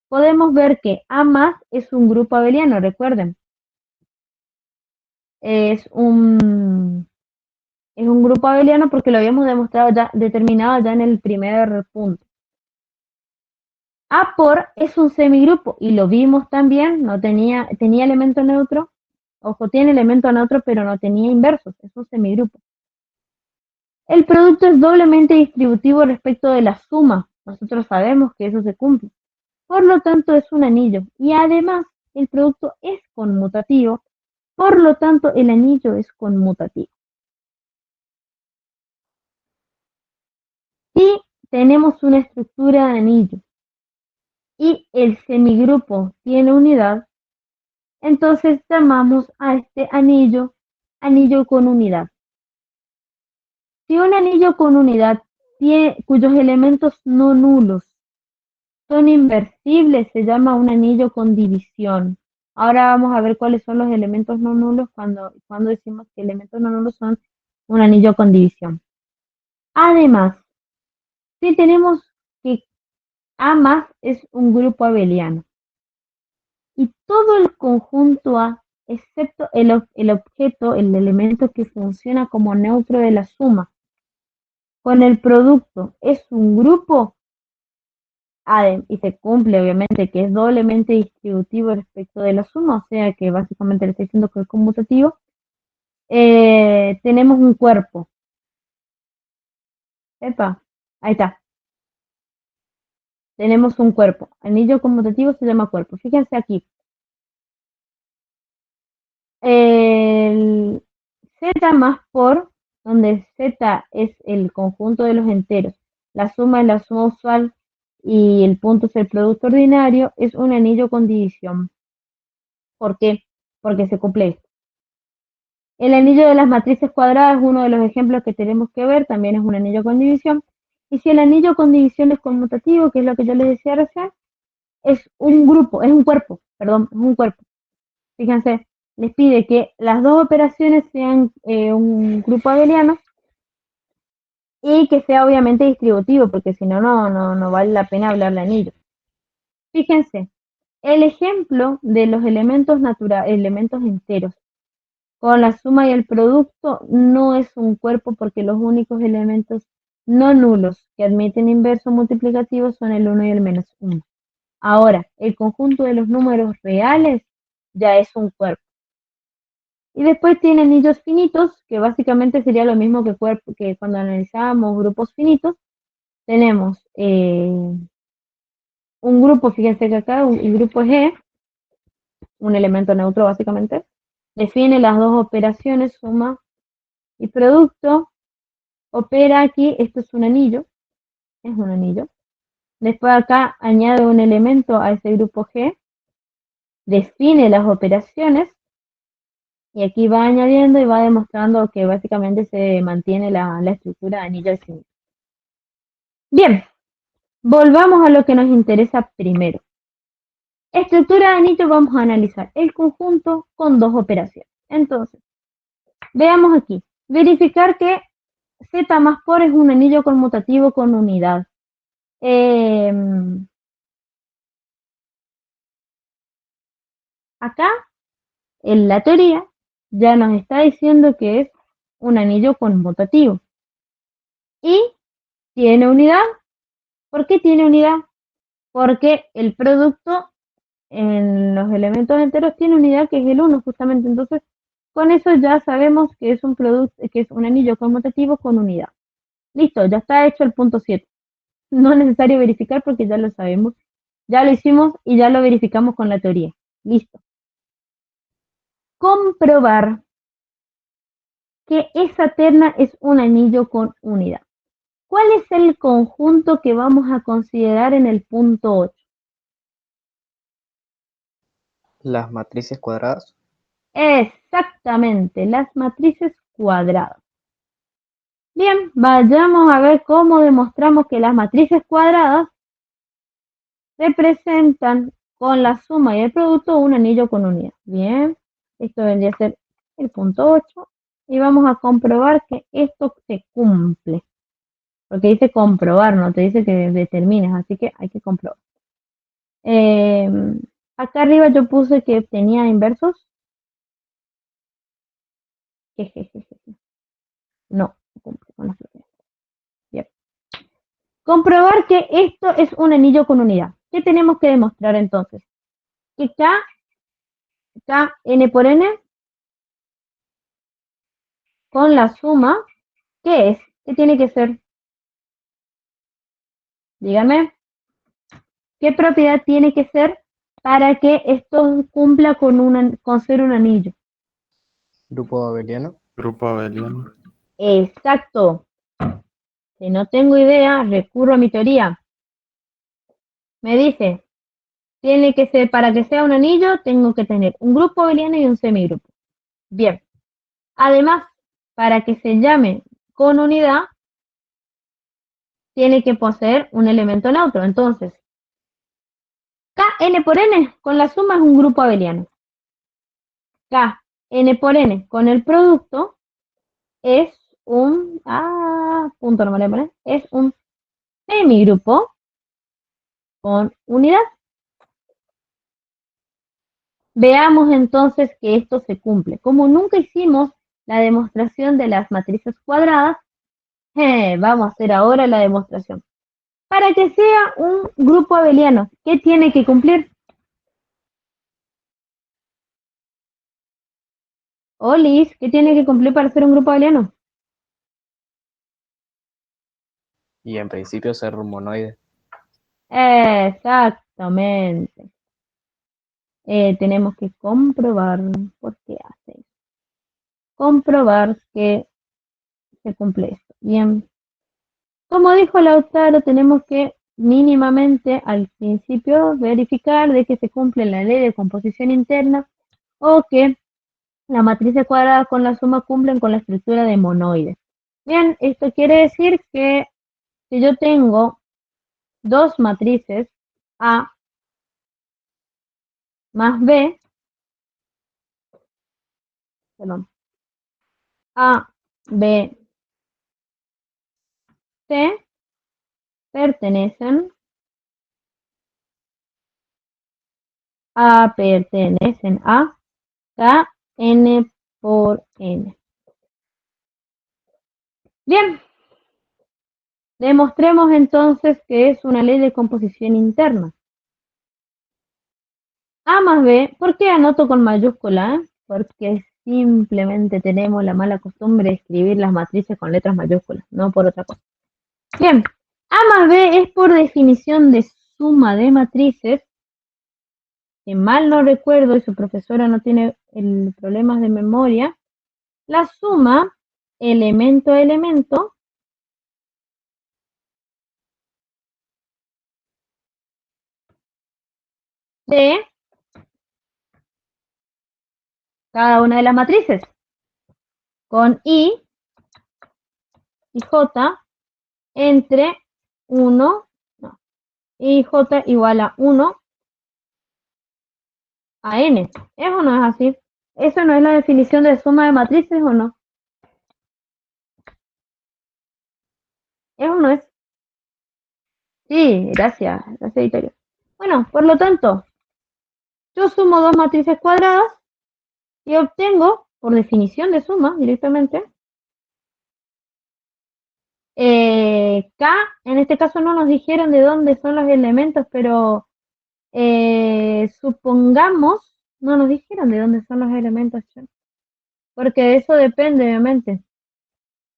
podemos ver que A más es un grupo abeliano, recuerden. Es un grupo abeliano porque lo habíamos determinado ya en el primer punto. A por es un semigrupo y lo vimos también, no tenía elemento neutro, ojo, tiene elemento neutro pero no tenía inversos, es un semigrupo. El producto es doblemente distributivo respecto de la suma, nosotros sabemos que eso se cumple, por lo tanto es un anillo y además el producto es conmutativo, por lo tanto el anillo es conmutativo. Si tenemos una estructura de anillo y el semigrupo tiene unidad, entonces llamamos a este anillo con unidad. Si un anillo con unidad cuyos elementos no nulos son inversibles, se llama un anillo con división. Ahora vamos a ver cuáles son los elementos no nulos cuando decimos que elementos no nulos son un anillo con división. Además, si tenemos que A más es un grupo abeliano y todo el conjunto A, excepto el objeto, el elemento que funciona como neutro de la suma, con el producto es un grupo y se cumple obviamente que es doblemente distributivo respecto de la suma, o sea que básicamente le estoy diciendo que es conmutativo, tenemos un cuerpo. Epa, ahí está. Tenemos un cuerpo. Anillo conmutativo se llama cuerpo. Fíjense aquí. El Z más por, donde Z es el conjunto de los enteros, la suma es la suma usual y el punto es el producto ordinario, es un anillo con división. ¿Por qué? Porque se cumple esto. El anillo de las matrices cuadradas es uno de los ejemplos que tenemos que ver, también es un anillo con división. Y si el anillo con división es conmutativo, que es lo que yo les decía recién, es un grupo, es un cuerpo, perdón, es un cuerpo. Fíjense, les pide que las dos operaciones sean un grupo abeliano y que sea obviamente distributivo, porque si no, no vale la pena hablar de anillos. Fíjense, el ejemplo de los elementos enteros con la suma y el producto no es un cuerpo porque los únicos elementos no nulos que admiten inverso multiplicativo son el 1 y el -1. Ahora, el conjunto de los números reales ya es un cuerpo. Y después tiene anillos finitos, que básicamente sería lo mismo que cuando analizábamos grupos finitos. Tenemos un grupo, fíjense que acá el grupo G, un elemento neutro básicamente, define las dos operaciones, suma y producto, opera aquí, esto es un anillo. Después acá añade un elemento a ese grupo G, define las operaciones y aquí va añadiendo y va demostrando que básicamente se mantiene la estructura de anillo definitivo. Bien, volvamos a lo que nos interesa primero. Estructura de anillo, vamos a analizar el conjunto con dos operaciones. Entonces, veamos aquí. Verificar que Z más por es un anillo conmutativo con unidad. Acá, en la teoría, ya nos está diciendo que es un anillo conmutativo. Y tiene unidad. ¿Por qué tiene unidad? Porque el producto en los elementos enteros tiene unidad que es el 1 justamente. Entonces, con eso ya sabemos que es un producto, que es un anillo conmutativo con unidad. Listo, ya está hecho el punto 7. No es necesario verificar porque ya lo sabemos. Ya lo hicimos y ya lo verificamos con la teoría. Listo. Comprobar que esa terna es un anillo con unidad. ¿Cuál es el conjunto que vamos a considerar en el punto 8? Las matrices cuadradas. Exactamente, las matrices cuadradas. Bien, vayamos a ver cómo demostramos que las matrices cuadradas representan con la suma y el producto un anillo con unidad. Bien, esto vendría a ser el punto 8 y vamos a comprobar que esto se cumple. Porque dice comprobar, no te dice que determines, así que hay que comprobar. Acá arriba yo puse que tenía inversos. No, cumple con las propiedades. Bien. Comprobar que esto es un anillo con unidad. ¿Qué tenemos que demostrar entonces? Que K n por n con la suma, ¿qué es? ¿Qué tiene que ser? Díganme, ¿qué propiedad tiene que ser para que esto cumpla con ser un anillo? Grupo abeliano. Grupo abeliano. Exacto. Si no tengo idea, recurro a mi teoría. Me dice, tiene que ser, para que sea un anillo, tengo que tener un grupo abeliano y un semigrupo. Bien. Además, para que se llame con unidad, tiene que poseer un elemento neutro. Entonces, Kn por n con la suma es un grupo abeliano. Kn por n con el producto es un punto no me lo poner, es un semigrupo con unidad. Veamos entonces que esto se cumple. Como nunca hicimos la demostración de las matrices cuadradas, vamos a hacer ahora la demostración. Para que sea un grupo abeliano, ¿qué tiene que cumplir? Olis, ¿qué tiene que cumplir para ser un grupo abeliano? Y en principio ser monoide. Exactamente. Tenemos que comprobar por qué hace eso. Comprobar que se cumple esto. Bien. Como dijo Lautaro, tenemos que mínimamente al principio verificar de que se cumple la ley de composición interna o que la matriz cuadrada con la suma cumplen con la estructura de monoide. Bien, esto quiere decir que si yo tengo dos matrices A más B, perdón, A, B, C pertenecen a K n por n. Bien, demostremos entonces que es una ley de composición interna. A más B, ¿por qué anoto con mayúscula? Porque simplemente tenemos la mala costumbre de escribir las matrices con letras mayúsculas, no por otra cosa. Bien, A más B es por definición de suma de matrices. Si mal no recuerdo y su profesora no tiene problemas de memoria, la suma elemento a elemento de cada una de las matrices con I y J entre 1, no, I y J igual a 1 a N. ¿Eso no es así? ¿Eso no es la definición de suma de matrices o no? Eso no es. Sí, gracias, Victoria. Bueno, por lo tanto, yo sumo dos matrices cuadradas y obtengo, por definición de suma directamente, K, en este caso no nos dijeron de dónde son los elementos, pero supongamos, no nos dijeron de dónde son los elementos, porque de eso depende, obviamente.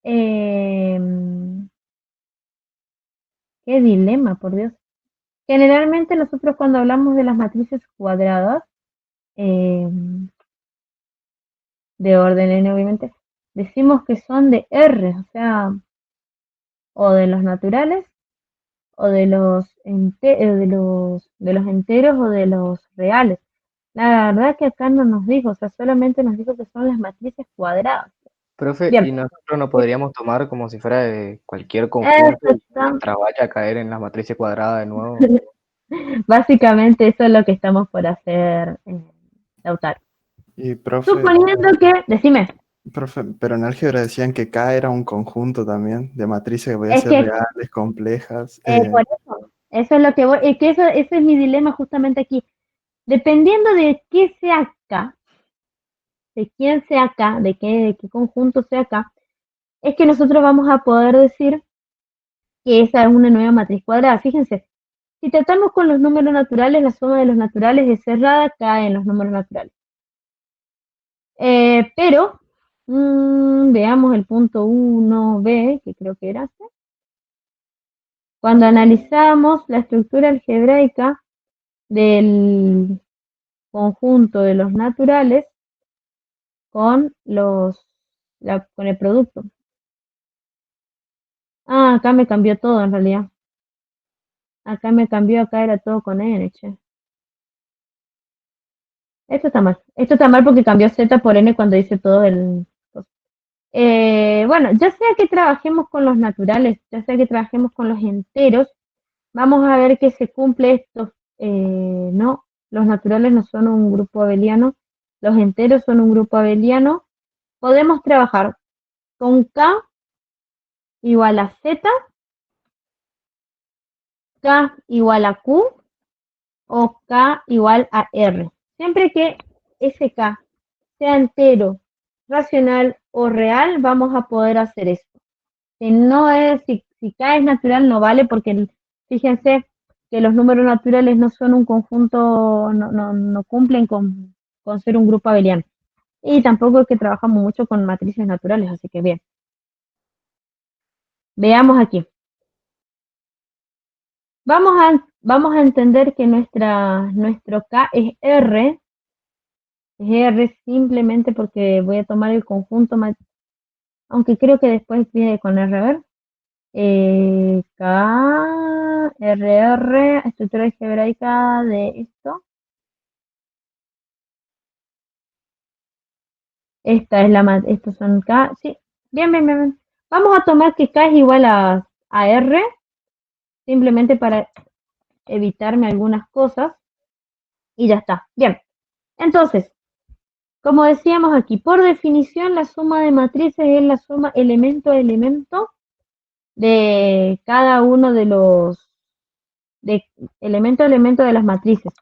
Qué dilema, por Dios. Generalmente nosotros cuando hablamos de las matrices cuadradas, de orden n, obviamente, decimos que son de R, o sea, o de los naturales, o de los enteros, o de los reales. La verdad que acá no nos dijo, o sea, solamente nos dijo que son las matrices cuadradas. Profe, Bien. ¿y nosotros no podríamos tomar como si fuera de cualquier conjunto y nuestra vaya a caer en las matrices cuadradas de nuevo? Básicamente eso es lo que estamos por hacer, Lautaro. Y profe, Suponiendo que, decime. profe, pero en álgebra decían que K era un conjunto también de matrices que podían Es ser que, reales, complejas. por eso es lo que voy, es que ese es mi dilema justamente aquí. Dependiendo de qué sea K, de quién sea K, de qué conjunto sea K, es que nosotros vamos a poder decir que esa es una nueva matriz cuadrada. Fíjense, si tratamos con los números naturales, la suma de los naturales es cerrada, cae en los números naturales. Pero, veamos el punto 1b, que creo que era este. Cuando analizamos la estructura algebraica del conjunto de los naturales con con el producto. Ah, acá me cambió todo en realidad. Acá me cambió, acá era todo con N, che. Esto está mal. Esto está mal porque cambió Z por N cuando hice todo el... bueno, ya sea que trabajemos con los naturales, ya sea que trabajemos con los enteros, vamos a ver que se cumple esto. No, los naturales no son un grupo abeliano, los enteros son un grupo abeliano. Podemos trabajar con K igual a Z, K igual a Q o K igual a R. Siempre que ese K sea entero, racional o real, vamos a poder hacer esto. Si no es, si K es natural, no vale porque fíjense que los números naturales no son un conjunto, no cumplen con ser un grupo abeliano. Y tampoco es que trabajamos mucho con matrices naturales, así que bien. Veamos aquí. Vamos a entender que nuestro K es R simplemente porque voy a tomar el conjunto, aunque creo que después viene con R, a ver. K, R, estructura algebraica de esto. Estos son K, sí, bien. Vamos a tomar que K es igual a R, simplemente para evitarme algunas cosas, y ya está. Bien, entonces, como decíamos aquí, por definición la suma de matrices es la suma elemento a elemento de cada uno de los de elemento a elemento de las matrices.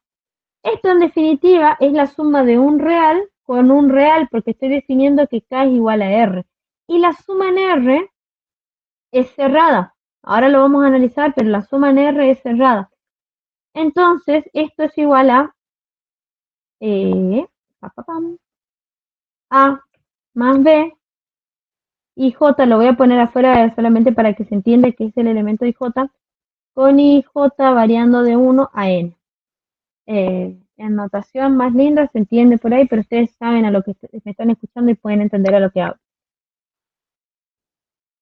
Esto en definitiva es la suma de un real con un real, porque estoy definiendo que K es igual a R. Y la suma en R es cerrada. Ahora lo vamos a analizar, pero la suma en R es cerrada. Entonces, esto es igual a A más B y J, lo voy a poner afuera solamente para que se entienda que es el elemento IJ, con IJ variando de 1 a N. En notación más linda se entiende por ahí, pero ustedes saben a lo que me están escuchando y pueden entender a lo que hablo.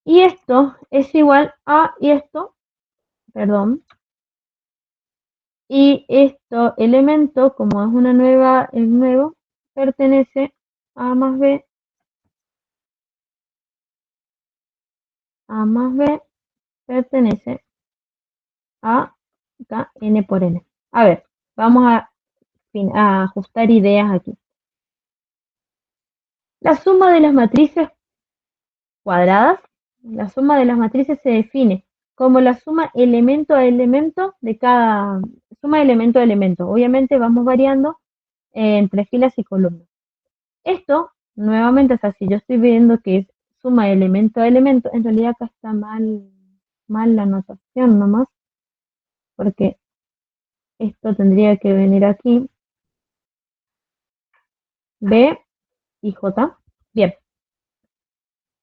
Y esto es igual a, y esto, perdón, y esto elemento, como es una nueva, es nuevo, pertenece a más B, A más B pertenece a K, N por N. A ver, vamos a ajustar ideas aquí. La suma de las matrices cuadradas, la suma de las matrices se define como la suma elemento a elemento de cada, suma elemento a elemento. Obviamente vamos variando entre filas y columnas. Esto, nuevamente, o sea, si yo estoy viendo que es suma elemento a elemento, en realidad acá está mal la notación nomás, porque esto tendría que venir aquí, B y J. Bien.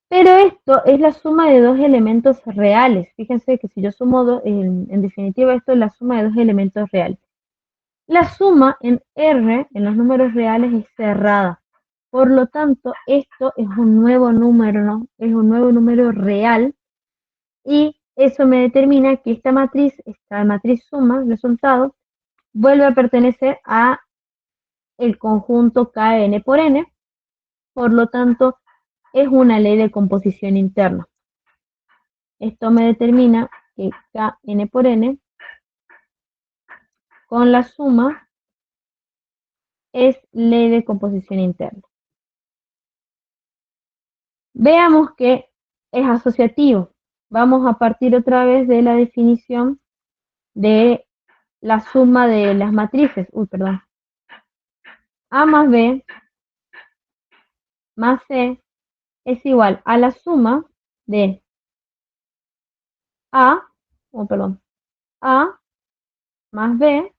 Pero esto es la suma de dos elementos reales. Fíjense que si yo sumo dos, en definitiva esto es la suma de dos elementos reales. La suma en R, en los números reales, es cerrada. Por lo tanto, esto es un nuevo número, ¿no? Es un nuevo número real. Y eso me determina que esta matriz suma, resultado, vuelve a pertenecer a el conjunto Kn por n. Por lo tanto, es una ley de composición interna. Esto me determina que Kn por n con la suma es ley de composición interna. Veamos que es asociativo. Vamos a partir otra vez de la definición de la suma de las matrices. Perdón. A más B más C es igual a la suma de A más B.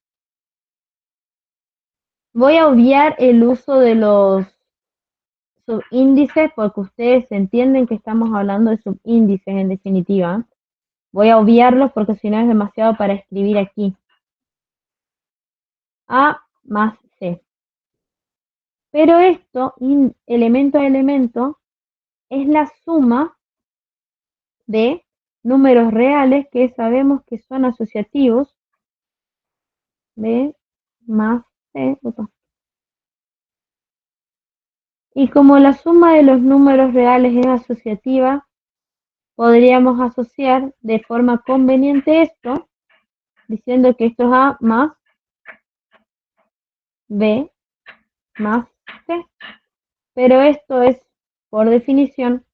Voy a obviar el uso de los subíndices porque ustedes entienden que estamos hablando de subíndices en definitiva. Voy a obviarlos porque si no es demasiado para escribir aquí. A más C. Pero esto, elemento a elemento, es la suma de números reales que sabemos que son asociativos. B más C. Y como la suma de los números reales es asociativa, podríamos asociar de forma conveniente esto, diciendo que esto es A más B más C. Pero esto es, por definición,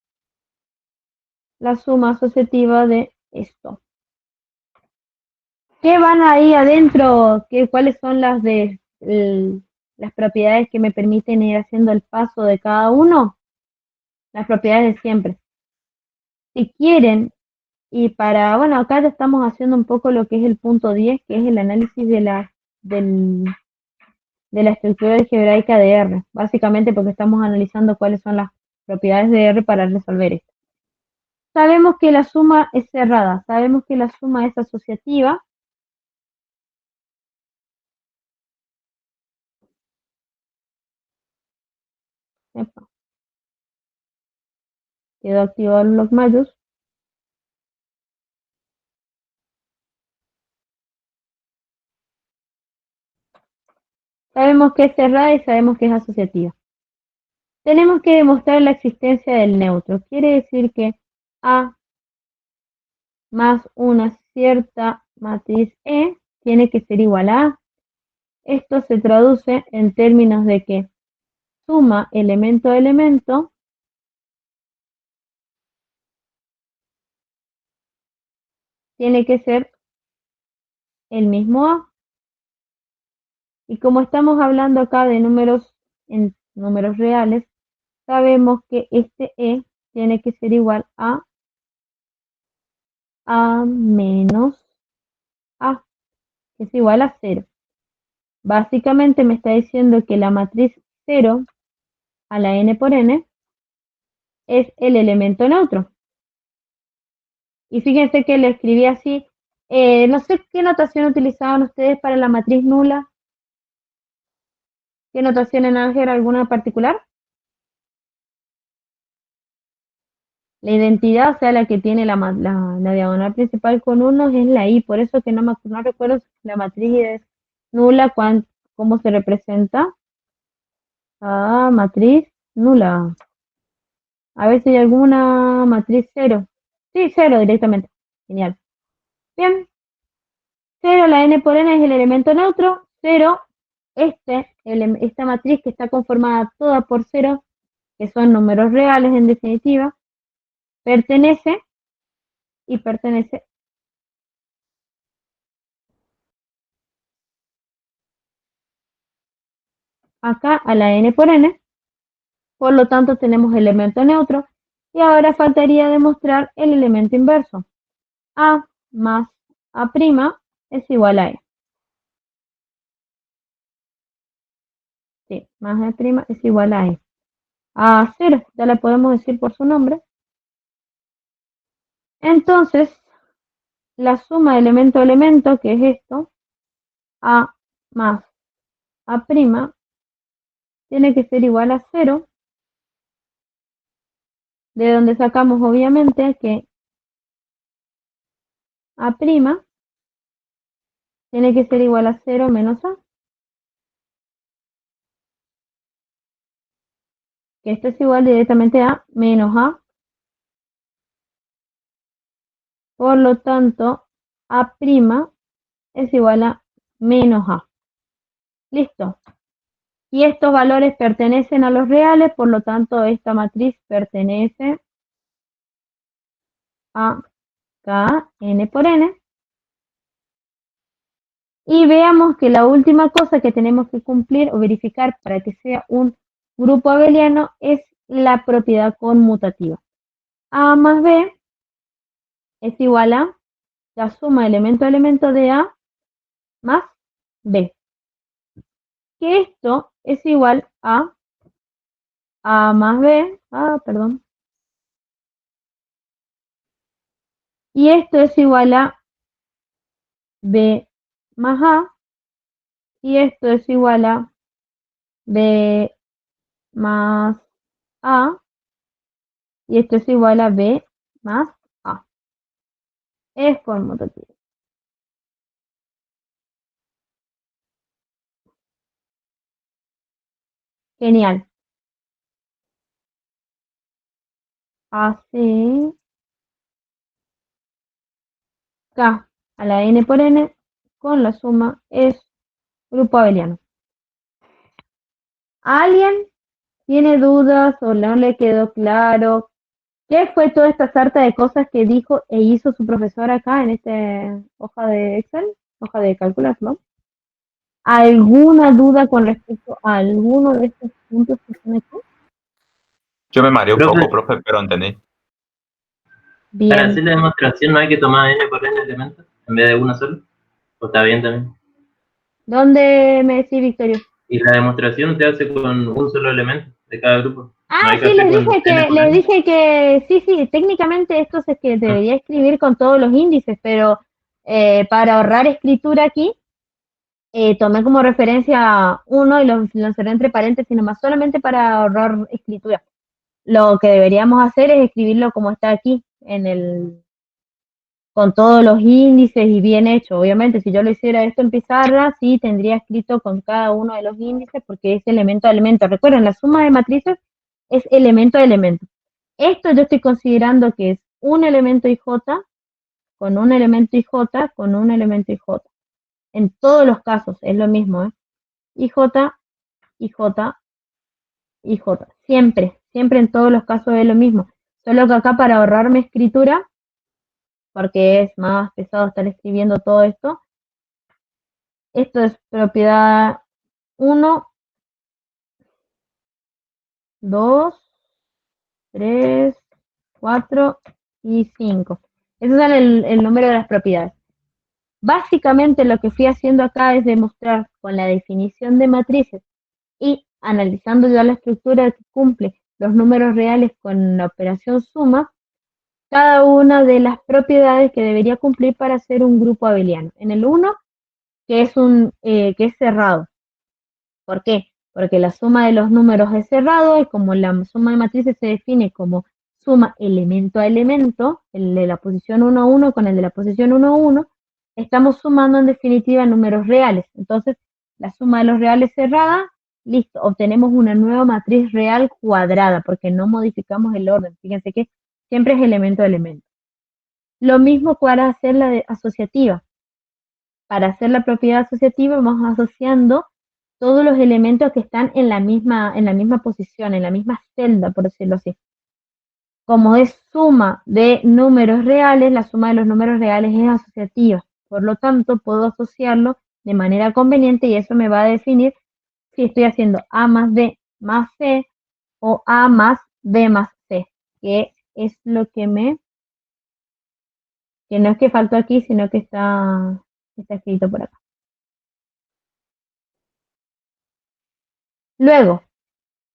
la suma asociativa de esto. ¿Qué van ahí adentro? ¿Cuáles son las propiedades que me permiten ir haciendo el paso de cada uno? Las propiedades de siempre. Si quieren, y bueno, acá ya estamos haciendo un poco lo que es el punto 10, que es el análisis de la estructura algebraica de R, básicamente porque estamos analizando cuáles son las propiedades de R para resolver esto. Sabemos que la suma es cerrada, sabemos que la suma es asociativa. Epa. Quedó activado el bloc mayús. Sabemos que es cerrada y sabemos que es asociativa. Tenemos que demostrar la existencia del neutro. Quiere decir que A más una cierta matriz E tiene que ser igual a A. Esto se traduce en términos de que suma elemento a elemento tiene que ser el mismo A. Y como estamos hablando acá de números en números reales, sabemos que este E tiene que ser igual a menos A, que es igual a 0. Básicamente me está diciendo que la matriz 0 a la n por n es el elemento neutro. Y fíjense que le escribí así. No sé qué notación utilizaban ustedes para la matriz nula. ¿Qué notación en álgebra alguna particular? La identidad, o sea, la que tiene la diagonal principal con unos es la i. Por eso que no recuerdo si la matriz es nula, cómo se representa. Matriz nula. A ver si hay alguna matriz 0. Sí, 0 directamente. Genial. Bien. 0, la n por n es el elemento neutro. 0, esta matriz que está conformada toda por 0, que son números reales en definitiva, pertenece acá a la n por n. Por lo tanto, tenemos elemento neutro. Y ahora faltaría demostrar el elemento inverso. A más A' es igual a E. Sí, más A' es igual a E. A 0, ya le podemos decir por su nombre. Entonces, la suma de elemento a elemento, que es esto, A más A', tiene que ser igual a 0, de donde sacamos obviamente que A' tiene que ser igual a 0 menos A, que esto es igual directamente a menos A. Por lo tanto, A' es igual a menos A. Listo. Y estos valores pertenecen a los reales, por lo tanto, esta matriz pertenece a Kn por n. Y veamos que la última cosa que tenemos que cumplir o verificar para que sea un grupo abeliano es la propiedad conmutativa. A más B es igual a la suma elemento a elemento de A más B. Que esto es igual a más B, perdón. Y esto es igual a B más A. Y esto es igual a B más A. Y esto es igual a B más A. Es conmutativo. Genial. Así K a la n por n con la suma es grupo abeliano. ¿Alguien tiene dudas o no le quedó claro qué fue toda esta sarta de cosas que dijo e hizo su profesor acá en esta hoja de Excel, hoja de cálculo, ¿no? ¿Alguna duda con respecto a alguno de estos puntos que están aquí? Yo me mareé un Profe. poco, profe, pero entendí. Para Bien. hacer la demostración no hay que tomar n por n elementos en vez de uno solo. ¿O está bien también? ¿Dónde me decís, Victorio? Y la demostración se hace con un solo elemento de cada grupo. No hay que Sí, hacer les con dije n por n. sí, técnicamente esto es que debería escribir con todos los índices, pero para ahorrar escritura aquí, tomé como referencia uno y lo cerré entre paréntesis nomás, solamente para ahorrar escritura. Lo que deberíamos hacer es escribirlo como está aquí, con todos los índices y bien hecho. Obviamente, si yo lo hiciera esto en pizarra, sí tendría escrito con cada uno de los índices porque es elemento a elemento. Recuerden, la suma de matrices es elemento a elemento. Esto yo estoy considerando que es un elemento IJ con un elemento IJ con un elemento IJ. En todos los casos es lo mismo, ¿eh? IJ, IJ, IJ. Siempre en todos los casos es lo mismo. Solo que acá para ahorrarme escritura, porque es más pesado estar escribiendo todo esto. Esto es propiedad 1, 2, 3, 4 y 5. Esos son el número de las propiedades. Básicamente lo que fui haciendo acá es demostrar con la definición de matrices y analizando ya la estructura que cumple los números reales con la operación suma, cada una de las propiedades que debería cumplir para ser un grupo abeliano. En el 1, que es cerrado. ¿Por qué? Porque la suma de los números es cerrado y como la suma de matrices se define como suma elemento a elemento, el de la posición 1 a 1 con el de la posición 1 a 1, estamos sumando en definitiva números reales. Entonces, la suma de los reales cerrada, listo, obtenemos una nueva matriz real cuadrada porque no modificamos el orden. Fíjense que siempre es elemento a elemento. Lo mismo para hacer la de asociativa. Para hacer la propiedad asociativa vamos asociando todos los elementos que están en la misma posición, en la misma celda, por decirlo así. Como es suma de números reales, la suma de los números reales es asociativa. Por lo tanto, puedo asociarlo de manera conveniente y eso me va a definir si estoy haciendo A más B más C o A más B más C, que es lo que que no es que faltó aquí, sino que está escrito por acá. Luego,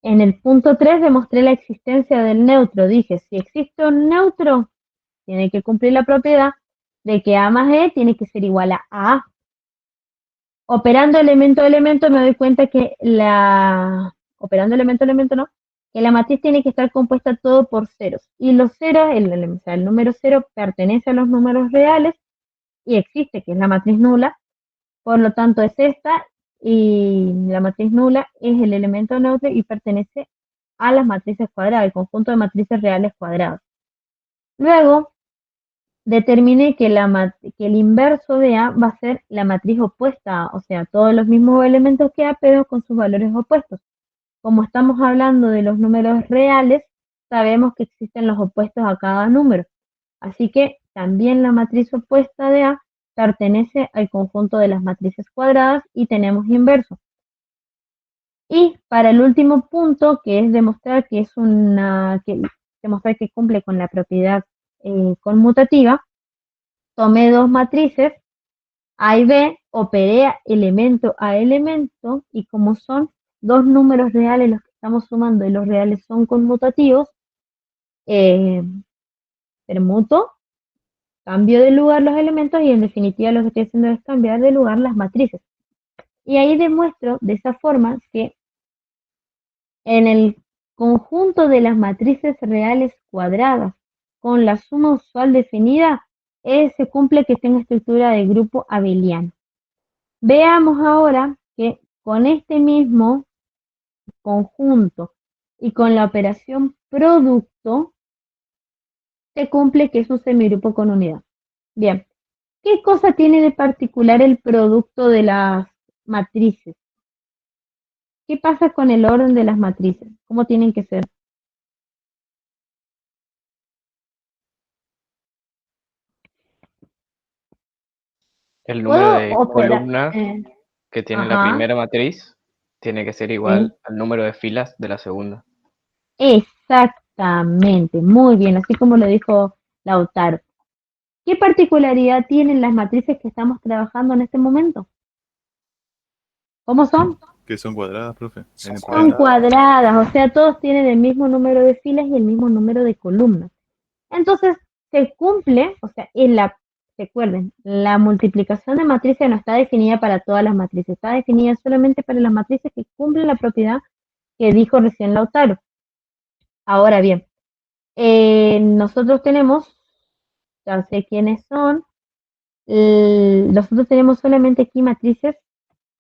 en el punto 3 demostré la existencia del neutro. Dije, si existe un neutro, tiene que cumplir la propiedad de que A más E tiene que ser igual a A. Operando elemento a elemento me doy cuenta que operando elemento a elemento no, que la matriz tiene que estar compuesta todo por ceros. Y los ceros, el número 0 pertenece a los números reales y existe, que es la matriz nula. Por lo tanto, es esta y la matriz nula es el elemento neutro y pertenece a las matrices cuadradas, el conjunto de matrices reales cuadradas. Luego, determiné que el inverso de A va a ser la matriz opuesta a A, o sea, todos los mismos elementos que A, pero con sus valores opuestos. Como estamos hablando de los números reales, sabemos que existen los opuestos a cada número. Así que también la matriz opuesta de A pertenece al conjunto de las matrices cuadradas y tenemos inverso. Y para el último punto, que es demostrar que demostrar que cumple con la propiedad conmutativa, tomé dos matrices, A y B, operé elemento a elemento y como son dos números reales los que estamos sumando y los reales son conmutativos, permuto, cambio de lugar los elementos y en definitiva lo que estoy haciendo es cambiar de lugar las matrices. Y ahí demuestro de esa forma que en el conjunto de las matrices reales cuadradas con la suma usual definida, se cumple que tenga estructura de grupo abeliano. Veamos ahora que con este mismo conjunto y con la operación producto, se cumple que es un semigrupo con unidad. Bien, ¿qué cosa tiene de particular el producto de las matrices? ¿Qué pasa con el orden de las matrices? ¿Cómo tienen que ser? El número ¿Puedo de operar? columnas que tiene la Ajá, primera matriz tiene que ser sí. igual al número de filas de la segunda. Exactamente, muy bien, así como lo dijo Lautaro. ¿Qué particularidad tienen las matrices que estamos trabajando en este momento? ¿Cómo son? Que son cuadradas, profe. N por Son N. cuadradas, o sea, todos tienen el mismo número de filas y el mismo número de columnas. Entonces, se cumple, o sea, recuerden, la multiplicación de matrices no está definida para todas las matrices, está definida solamente para las matrices que cumplen la propiedad que dijo recién Lautaro. Ahora bien, nosotros tenemos, ya sé quiénes son, nosotros tenemos solamente aquí matrices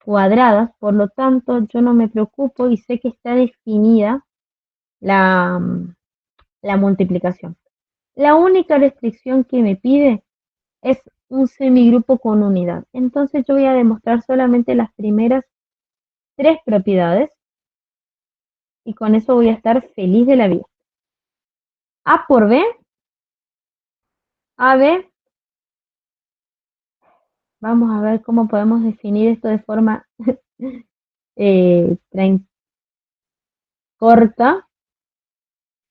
cuadradas, por lo tanto yo no me preocupo y sé que está definida la, la multiplicación. La única restricción que me pide es un semigrupo con unidad. Entonces yo voy a demostrar solamente las primeras tres propiedades y con eso voy a estar feliz de la vida. A por B, AB Vamos a ver cómo podemos definir esto de forma corta,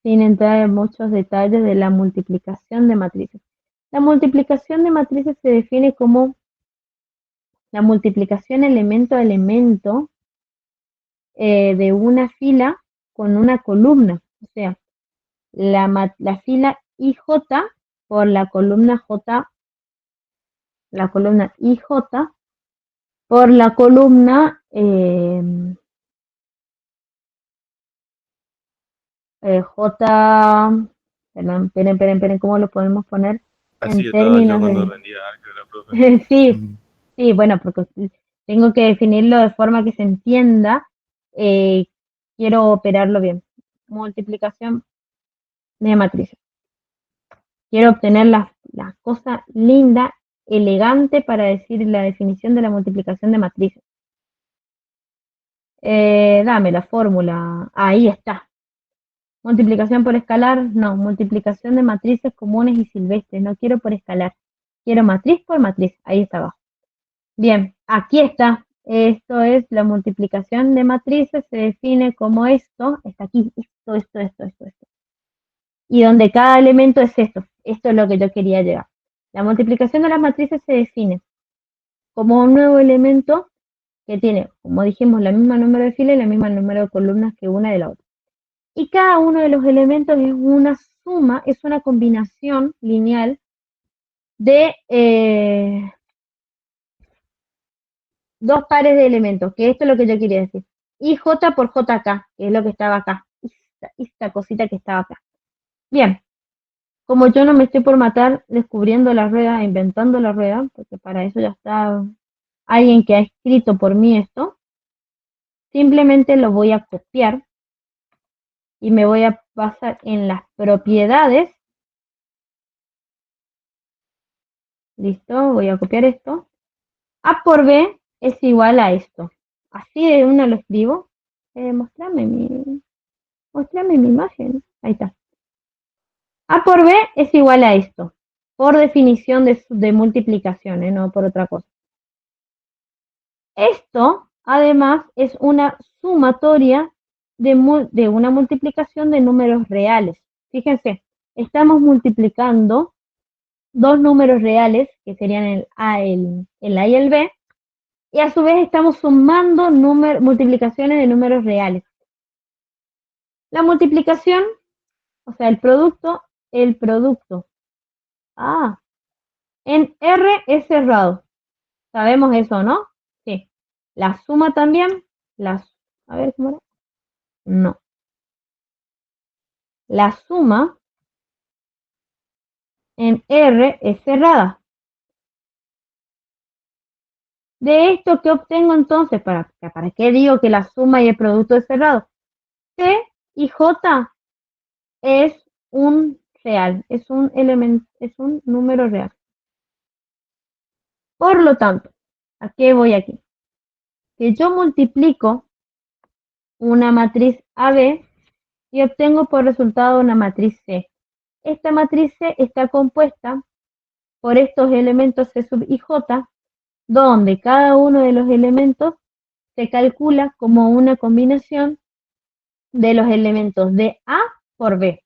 sin entrar en muchos detalles de la multiplicación de matrices. La multiplicación de matrices se define como la multiplicación elemento a elemento de una fila con una columna. O sea, la fila IJ por la columna J, la columna IJ por la columna J, perdón, esperen, ¿cómo lo podemos poner Así en estaba yo términos cuando de... rendía álgebra, profe. Sí, sí, bueno, porque tengo que definirlo de forma que se entienda. Quiero operarlo bien. Multiplicación de matrices. Quiero obtener la cosa linda, elegante para decir la definición de la multiplicación de matrices. Dame la fórmula. Ahí está. Multiplicación por escalar, no. Multiplicación de matrices comunes y silvestres. No quiero por escalar. Quiero matriz por matriz. Ahí está abajo. Bien, aquí está. Esto es la multiplicación de matrices. Se define como esto. Está aquí. Esto. Y donde cada elemento es esto. Esto es lo que yo quería llegar. La multiplicación de las matrices se define como un nuevo elemento que tiene, como dijimos, la misma número de filas y la misma número de columnas que una de la otra. Y cada uno de los elementos es una suma, es una combinación lineal de dos pares de elementos, que esto es lo que yo quería decir. Y J por JK, que es lo que estaba acá. Esta cosita que estaba acá. Bien, como yo no me estoy por matar descubriendo la rueda, inventando la rueda, porque para eso ya está alguien que ha escrito por mí esto, simplemente lo voy a copiar y me voy a basar en las propiedades. Listo, voy a copiar esto. A por B es igual a esto. Así de una lo escribo. Mostrame mi imagen. Ahí está. A por B es igual a esto. Por definición de multiplicación, no por otra cosa. Esto, además, es una sumatoria de una multiplicación de números reales. Fíjense, estamos multiplicando dos números reales, que serían el A y el B, y a su vez estamos sumando multiplicaciones de números reales. La multiplicación, o sea, el producto, en R es cerrado. Sabemos eso, ¿no? Sí. La suma también, a ver, ¿cómo era? No. La suma en R es cerrada. De esto, ¿qué obtengo entonces? ¿Para qué digo que la suma y el producto es cerrado? C y J es un real, es un elemento, es un número real. Por lo tanto, ¿a qué voy aquí? Que yo multiplico una matriz AB y obtengo por resultado una matriz C. Esta matriz C está compuesta por estos elementos C sub i J, donde cada uno de los elementos se calcula como una combinación de los elementos de A por B.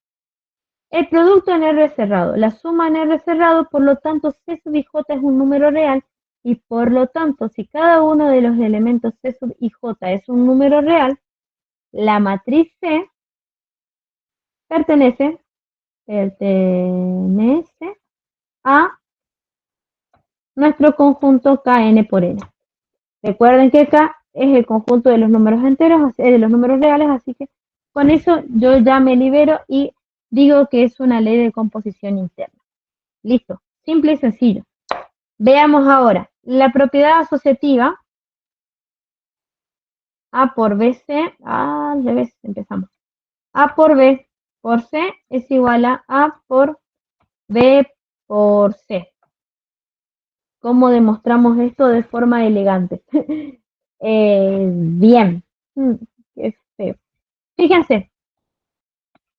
El producto en R cerrado, la suma en R cerrado, por lo tanto C sub i J es un número real y por lo tanto si cada uno de los elementos C sub i J es un número real, la matriz C pertenece a nuestro conjunto Kn por N. Recuerden que K es el conjunto de los números enteros, de los números reales, así que con eso yo ya me libero y digo que es una ley de composición interna. Listo, simple y sencillo. Veamos ahora, la propiedad asociativa A por BC, al revés, empezamos. A por B por C es igual a A por B por C. ¿Cómo demostramos esto de forma elegante? Bien. Qué feo. Fíjense,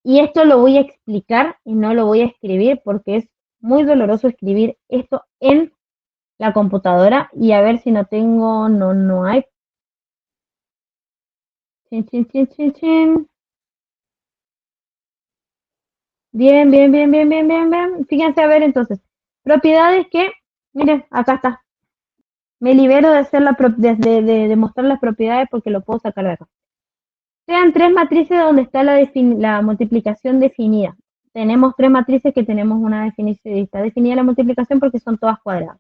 y esto lo voy a explicar y no lo voy a escribir porque es muy doloroso escribir esto en la computadora y a ver si no tengo, no hay. Chin, chin, chin, chin, chin. Bien, bien, bien, bien, bien, bien, bien. Fíjense, a ver, entonces, propiedades que, miren, acá está. Me libero de hacer de mostrar las propiedades porque lo puedo sacar de acá. Sean tres matrices donde está la multiplicación definida. Tenemos tres matrices que tenemos una definición, está definida la multiplicación porque son todas cuadradas.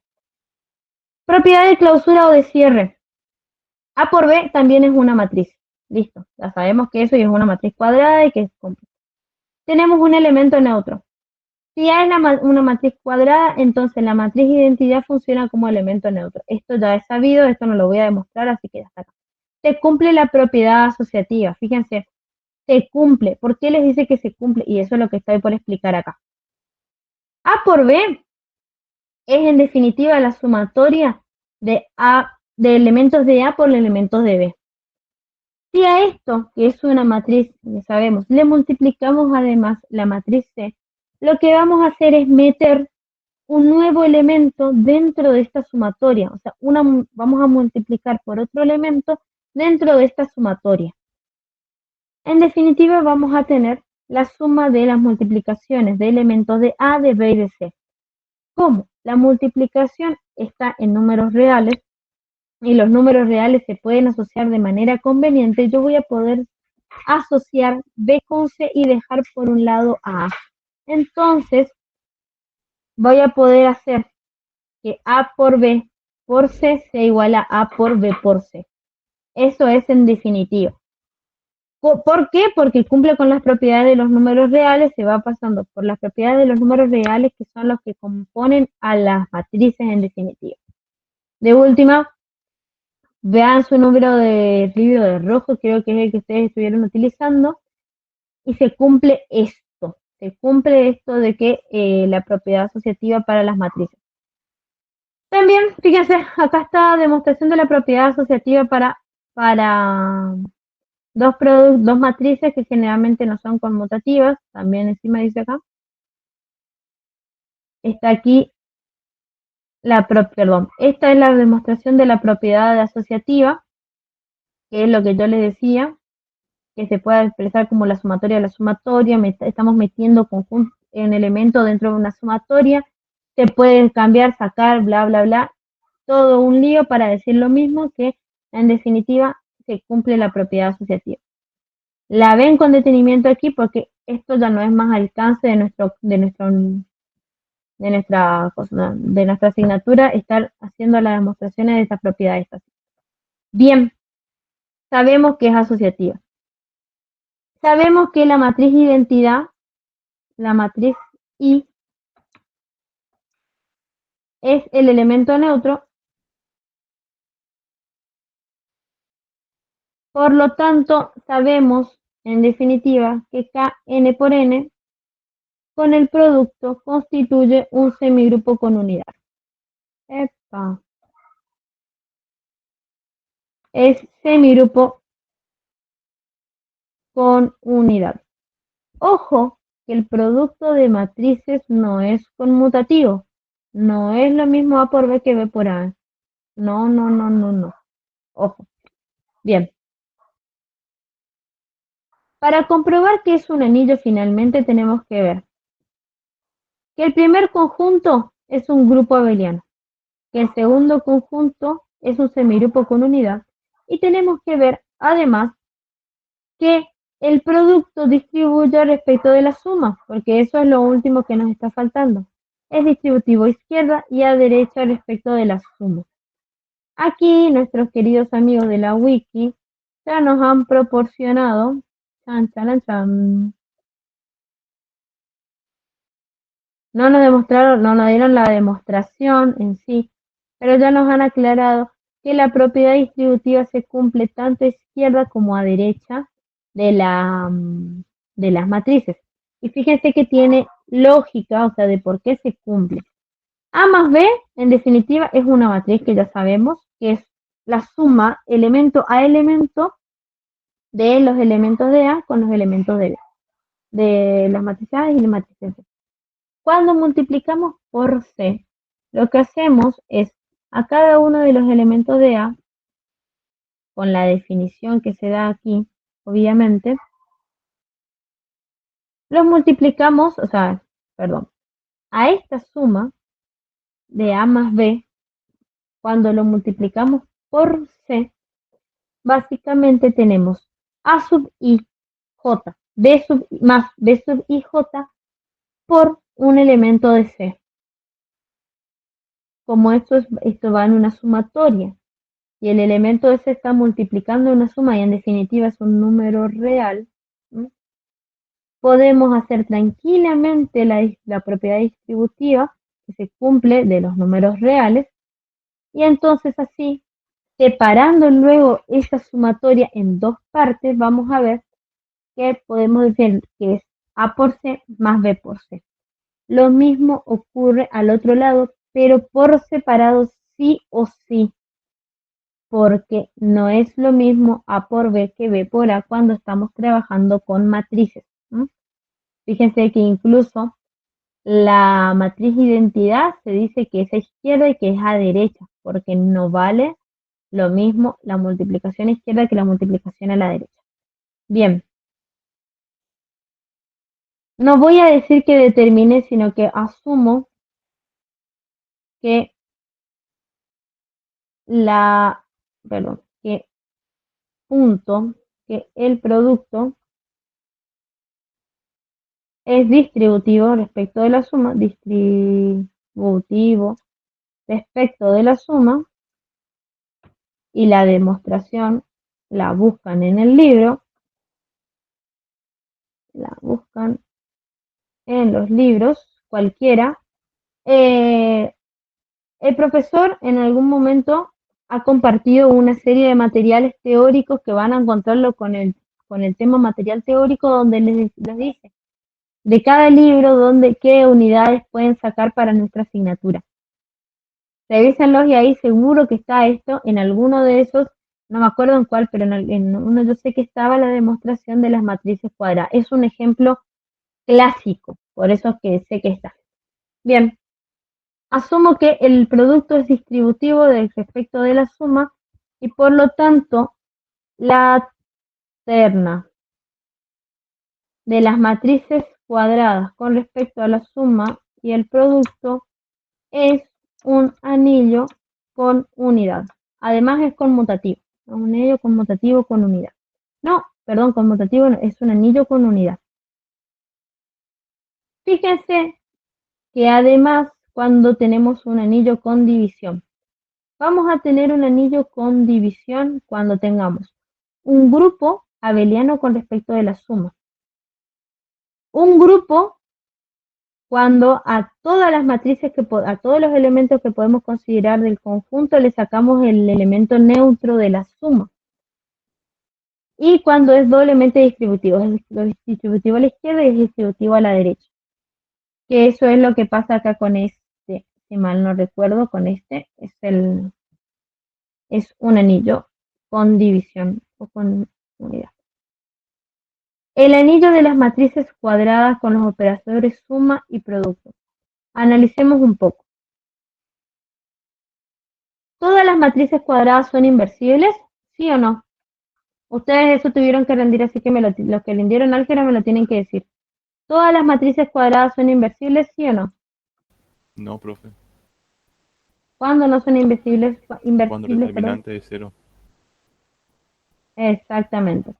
Propiedad de clausura o de cierre. A por B también es una matriz. Listo, ya sabemos que eso es una matriz cuadrada y que es completa. Tenemos un elemento neutro. Si A es una matriz cuadrada, entonces la matriz identidad funciona como elemento neutro. Esto ya es sabido, esto no lo voy a demostrar, así que ya está acá. Se cumple la propiedad asociativa. Fíjense, se cumple. ¿Por qué les dice que se cumple? Y eso es lo que estoy por explicar acá. A por B es en definitiva la sumatoria de elementos de A por elementos de B. Si a esto, que es una matriz, ya sabemos, le multiplicamos además la matriz C, lo que vamos a hacer es meter un nuevo elemento dentro de esta sumatoria. O sea, vamos a multiplicar por otro elemento dentro de esta sumatoria. En definitiva, vamos a tener la suma de las multiplicaciones de elementos de A, de B y de C. ¿Cómo? La multiplicación está en números reales y los números reales se pueden asociar de manera conveniente. Yo voy a poder asociar B con C y dejar por un lado a A. Entonces, voy a poder hacer que A por B por C sea igual a A por B por C. Eso es en definitiva. ¿Por qué? Porque cumple con las propiedades de los números reales, se va pasando por las propiedades de los números reales que son los que componen a las matrices en definitiva. De última, vean su número de libro de rojo, creo que es el que ustedes estuvieron utilizando, y se cumple esto de que la propiedad asociativa para las matrices. También, fíjense, acá está demostración de la propiedad asociativa para dos matrices que generalmente no son conmutativas, también encima dice acá. Está aquí, esta es la demostración de la propiedad asociativa, que es lo que yo les decía, que se puede expresar como la sumatoria de la sumatoria, estamos metiendo en elemento dentro de una sumatoria, se puede cambiar, sacar, bla, bla, bla, todo un lío para decir lo mismo, que en definitiva se cumple la propiedad asociativa. La ven con detenimiento aquí porque esto ya no es más alcance de nuestra asignatura estar haciendo las demostraciones de estas propiedades. Bien, sabemos que es asociativa. Sabemos que la matriz identidad, la matriz I, es el elemento neutro. Por lo tanto, sabemos en definitiva que Kn por N con el producto constituye un semigrupo con unidad. Epa. Es semigrupo con unidad. Ojo, que el producto de matrices no es conmutativo. No es lo mismo A por B que B por A. No, no, no, no, no. Ojo. Bien. Para comprobar que es un anillo finalmente tenemos que ver que el primer conjunto es un grupo abeliano, que el segundo conjunto es un semigrupo con unidad y tenemos que ver además que el producto distribuye respecto de la suma, porque eso es lo último que nos está faltando. Es distributivo a izquierda y a derecha respecto de la suma. Aquí nuestros queridos amigos de la wiki ya nos han proporcionado no nos dieron la demostración en sí, pero ya nos han aclarado que la propiedad distributiva se cumple tanto a izquierda como a derecha de las matrices. Y fíjense que tiene lógica, o sea, de por qué se cumple. A más B, en definitiva, es una matriz que ya sabemos, que es la suma elemento a elemento de los elementos de A con los elementos de B, de las matrices A y las matrices C. Cuando multiplicamos por C, lo que hacemos es a cada uno de los elementos de A, con la definición que se da aquí, obviamente, los multiplicamos, a esta suma de A más B, cuando lo multiplicamos por C, básicamente tenemos A sub I, J, B sub I más B sub I, J por un elemento de C. Como esto va en una sumatoria y el elemento de C está multiplicando una suma y en definitiva es un número real, ¿sí? Podemos hacer tranquilamente la propiedad distributiva que se cumple de los números reales y entonces así, separando luego esa sumatoria en dos partes, vamos a ver que podemos decir que es A por C más B por C. Lo mismo ocurre al otro lado, pero por separado sí o sí, porque no es lo mismo A por B que B por A cuando estamos trabajando con matrices, ¿no? Fíjense que incluso la matriz identidad se dice que es a izquierda y que es a derecha, porque no vale lo mismo la multiplicación a izquierda que la multiplicación a la derecha. Bien. No voy a decir que determine, sino que asumo que que el producto es distributivo respecto de la suma, y la demostración la buscan en el libro, la buscan en los libros, cualquiera. El profesor en algún momento ha compartido una serie de materiales teóricos que van a encontrarlo con el tema material teórico, donde les dice de cada libro qué unidades pueden sacar para nuestra asignatura. Revísenlos y ahí seguro que está esto en alguno de esos, no me acuerdo en cuál, pero en uno yo sé que estaba la demostración de las matrices cuadradas. Es un ejemplo clásico, por eso es que sé que está. Bien, asumo que el producto es distributivo respecto de la suma y por lo tanto la terna de las matrices cuadradas con respecto a la suma y el producto es un anillo con unidad. Además es conmutativo. Un anillo conmutativo con unidad. No, perdón, conmutativo no, es un anillo con unidad. Fíjense que además cuando tenemos un anillo con división, vamos a tener un anillo con división cuando tengamos un grupo abeliano con respecto de la suma. Un grupo cuando a todas las matrices, a todos los elementos que podemos considerar del conjunto le sacamos el elemento neutro de la suma. Y cuando es doblemente distributivo, es distributivo a la izquierda y es distributivo a la derecha. Que eso es lo que pasa acá con este, si mal no recuerdo, con este, es un anillo con división o con unidad. El anillo de las matrices cuadradas con los operadores suma y producto. Analicemos un poco. ¿Todas las matrices cuadradas son inversibles? ¿Sí o no? Ustedes eso tuvieron que rendir, así que los que rindieron álgebra me lo tienen que decir. ¿Todas las matrices cuadradas son inversibles? ¿Sí o no? No, profe. ¿Cuándo no son inversibles? Cuando el determinante es 0. Exactamente.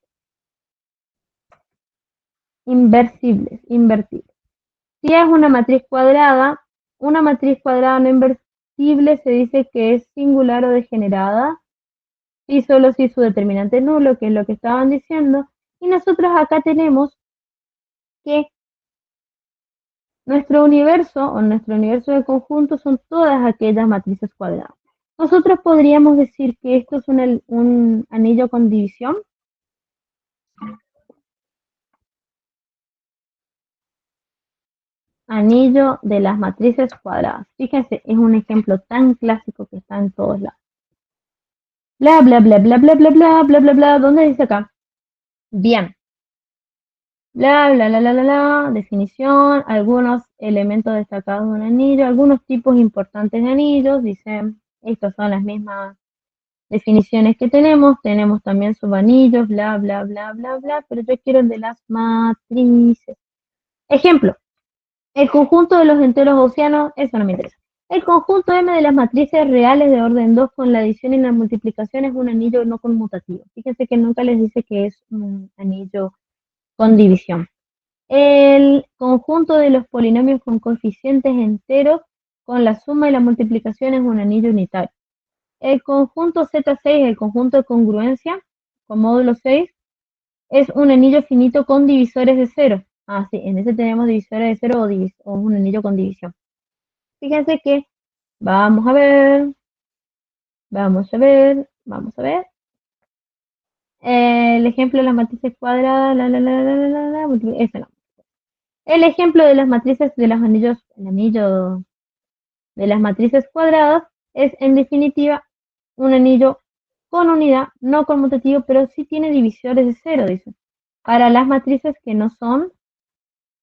Invertibles. Si es una matriz cuadrada no invertible se dice que es singular o degenerada y solo si su determinante es nulo, que es lo que estaban diciendo. Y nosotros acá tenemos que nuestro universo de conjunto son todas aquellas matrices cuadradas. Nosotros podríamos decir que esto es un anillo con división. Anillo de las matrices cuadradas. Fíjense, es un ejemplo tan clásico que está en todos lados. Bla, bla, bla, bla, bla, bla, bla, bla, bla, bla. ¿Dónde dice acá? Bien. Bla, bla, bla, bla, bla, bla. Definición. Algunos elementos destacados de un anillo. Algunos tipos importantes de anillos. Dice Estas son las mismas definiciones que tenemos también subanillos, bla, bla, bla, bla, bla, pero yo quiero el de las matrices. Ejemplo, el conjunto de los enteros gaussianos, eso no me interesa. El conjunto M de las matrices reales de orden 2 con la adición y la multiplicación es un anillo no conmutativo. Fíjense que nunca les dice que es un anillo con división. El conjunto de los polinomios con coeficientes enteros con la suma y la multiplicación es un anillo unitario. El conjunto Z6, el conjunto de congruencia con módulo 6, es un anillo finito con divisores de cero. Ah, sí, en ese tenemos divisores de cero o un anillo con división. Fíjense que vamos a ver. El ejemplo de las matrices cuadradas, ese no. El ejemplo de las matrices de los anillos, el anillo de las matrices cuadradas es en definitiva un anillo con unidad, no conmutativo, pero sí tiene divisores de cero, dice. Para las matrices que no son,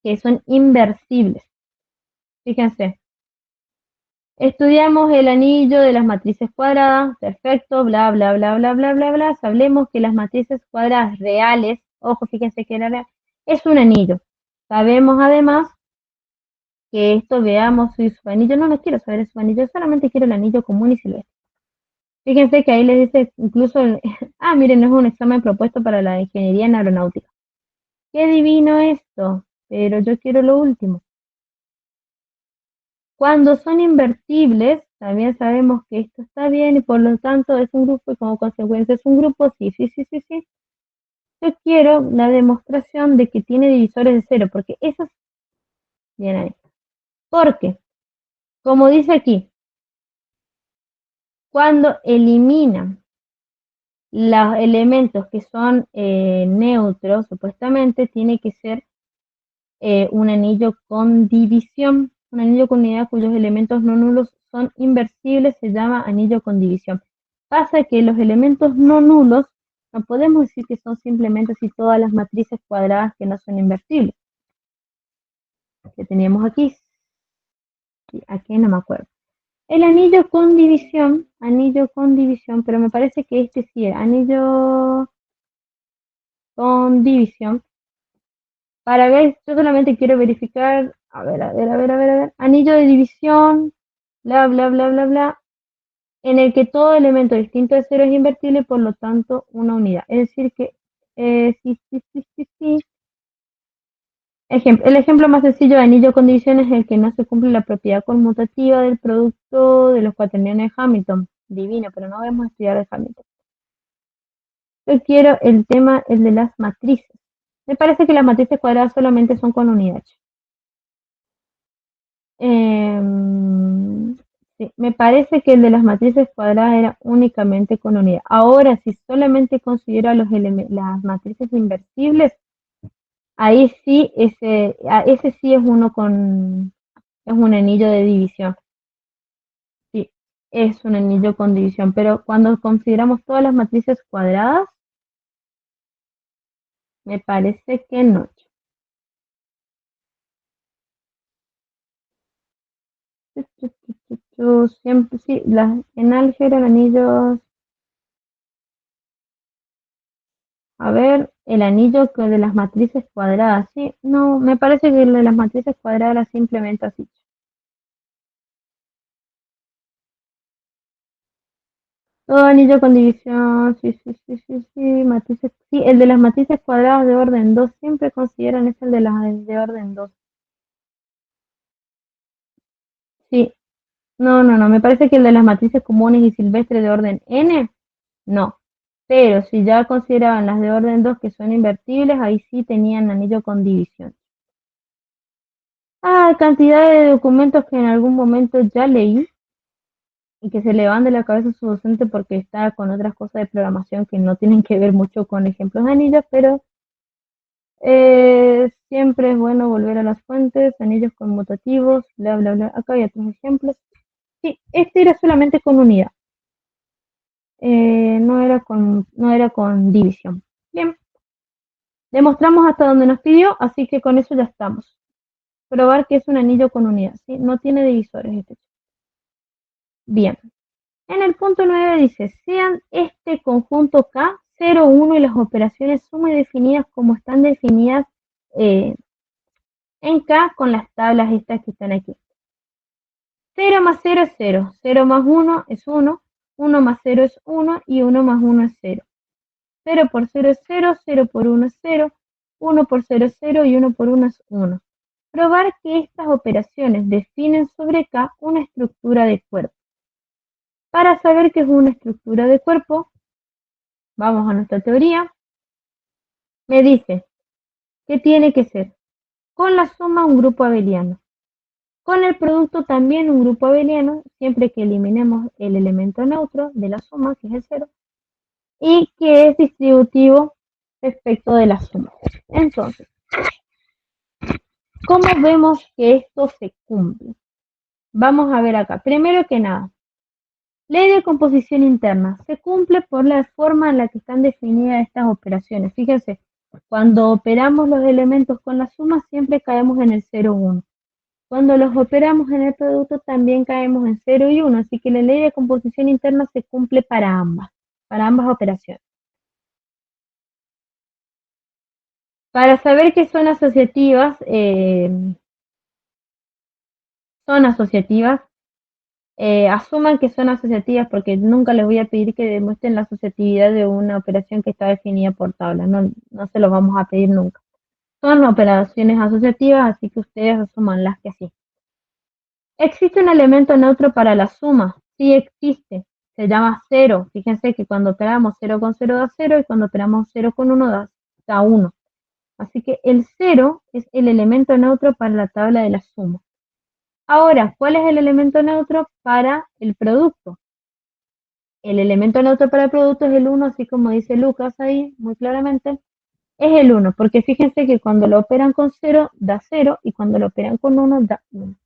que son inversibles. Fíjense. Estudiamos el anillo de las matrices cuadradas, perfecto, bla, bla, bla, bla, bla, bla, bla. Sabemos que las matrices cuadradas reales, ojo, fíjense que era real, es un anillo. Sabemos además que esto veamos su anillo. No quiero saber su anillo, solamente quiero el anillo común y silvestre. Fíjense que ahí les dice incluso, miren, es un examen propuesto para la ingeniería en aeronáutica. Qué divino esto, pero yo quiero lo último. Cuando son invertibles, también sabemos que esto está bien y por lo tanto es un grupo y como consecuencia es un grupo, sí. Yo quiero la demostración de que tiene divisores de cero, porque eso es bien ahí. Porque, como dice aquí, cuando eliminan los elementos que son neutros, supuestamente tiene que ser un anillo con división, un anillo con unidad cuyos elementos no nulos son inversibles, se llama anillo con división. Pasa que los elementos no nulos no podemos decir que son simplemente así todas las matrices cuadradas que no son inversibles. Que teníamos aquí, aquí no me acuerdo. El anillo con división, pero me parece que este sí es anillo con división. Para ver, yo solamente quiero verificar, a ver, anillo de división, bla, bla, bla, bla, bla, en el que todo elemento distinto de cero es invertible, por lo tanto, una unidad. Es decir que, sí. El ejemplo más sencillo de anillo con división es el que no se cumple la propiedad conmutativa del producto de los cuaterniones de Hamilton. Divino, pero no vamos a estudiar de Hamilton. Yo quiero el tema, el de las matrices. Me parece que las matrices cuadradas solamente son con unidad. Sí, me parece que el de las matrices cuadradas era únicamente con unidad. Ahora, si solamente considero las matrices inversibles, ahí sí, ese sí es es un anillo de división. Sí, es un anillo con división, pero cuando consideramos todas las matrices cuadradas, me parece que no. Siempre, sí, en álgebra, anillos. A ver, el anillo de las matrices cuadradas, sí, no, me parece que el de las matrices cuadradas era simplemente así. Todo anillo con división, sí, matrices, sí, el de las matrices cuadradas de orden 2 siempre consideran es el de las de orden 2. Sí, no, me parece que el de las matrices comunes y silvestres de orden n, no. Pero si ya consideraban las de orden 2 que son invertibles, ahí sí tenían anillo con división. Cantidad de documentos que en algún momento ya leí y que se le van de la cabeza a su docente porque está con otras cosas de programación que no tienen que ver mucho con ejemplos de anillos, pero siempre es bueno volver a las fuentes, anillos conmutativos, bla, bla, bla. Acá hay otros ejemplos. Sí, este era solamente con unidad. No era con división. Bien. Demostramos hasta donde nos pidió, así que con eso ya estamos. Probar que es un anillo con unidad, ¿sí? No tiene divisores este. Bien. En el punto 9 dice, sean este conjunto K 0, 1 y las operaciones suma y definidas como están definidas en K con las tablas estas que están aquí. 0 más 0 es 0, 0 más 1 es 1, 1 más 0 es 1 y 1 más 1 es 0. 0 por 0 es 0, 0 por 1 es 0, 1 por 0 es 0 y 1 por 1 es 1. Probar que estas operaciones definen sobre K una estructura de cuerpo. Para saber qué es una estructura de cuerpo, vamos a nuestra teoría. Me dice que tiene que ser con la suma un grupo abeliano, con el producto también un grupo abeliano, siempre que eliminemos el elemento neutro de la suma, que es el 0, y que es distributivo respecto de la suma. Entonces, ¿cómo vemos que esto se cumple? Vamos a ver acá. Primero que nada, ley de composición interna. Se cumple por la forma en la que están definidas estas operaciones. Fíjense, cuando operamos los elementos con la suma, siempre caemos en el 0, 1. Cuando los operamos en el producto, también caemos en 0 y 1. Así que la ley de composición interna se cumple para ambas operaciones. Para saber que son asociativas, asuman que son asociativas porque nunca les voy a pedir que demuestren la asociatividad de una operación que está definida por tabla. No se los vamos a pedir nunca. Son operaciones asociativas, así que ustedes asumanlas que sí. ¿Existe un elemento neutro para la suma? Sí existe. Se llama 0. Fíjense que cuando operamos 0 con 0 da 0 y cuando operamos 0 con 1 da 1. Así que el 0 es el elemento neutro para la tabla de la suma. Ahora, ¿cuál es el elemento neutro para el producto? El elemento neutro para el producto es el 1, así como dice Lucas ahí muy claramente. Es el 1, porque fíjense que cuando lo operan con 0 da 0 y cuando lo operan con 1 da 1.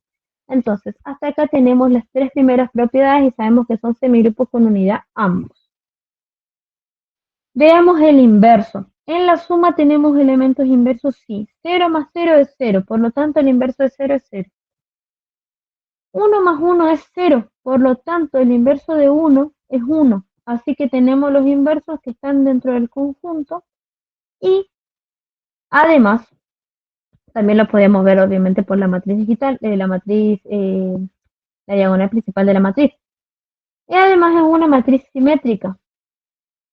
Entonces, hasta acá tenemos las tres primeras propiedades y sabemos que son semigrupos con unidad ambos. Veamos el inverso. En la suma tenemos elementos inversos, sí. 0 más 0 es 0, por lo tanto el inverso de 0 es 0. 1 más 1 es 0, por lo tanto el inverso de 1 es 1. Así que tenemos los inversos que están dentro del conjunto y además, también lo podemos ver obviamente por la matriz digital, la diagonal principal de la matriz. Y además es una matriz simétrica.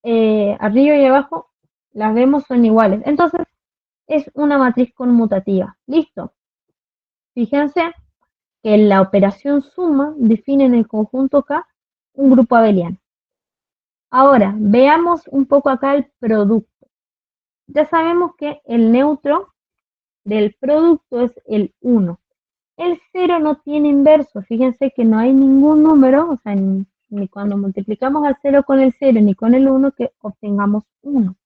Arriba y abajo las vemos son iguales. Entonces es una matriz conmutativa. ¿Listo? Fíjense que la operación suma define en el conjunto K un grupo abeliano. Ahora, veamos un poco acá el producto. Ya sabemos que el neutro del producto es el 1. El 0 no tiene inverso. Fíjense que no hay ningún número, o sea, ni cuando multiplicamos al 0 con el 0 ni con el 1 que obtengamos 1.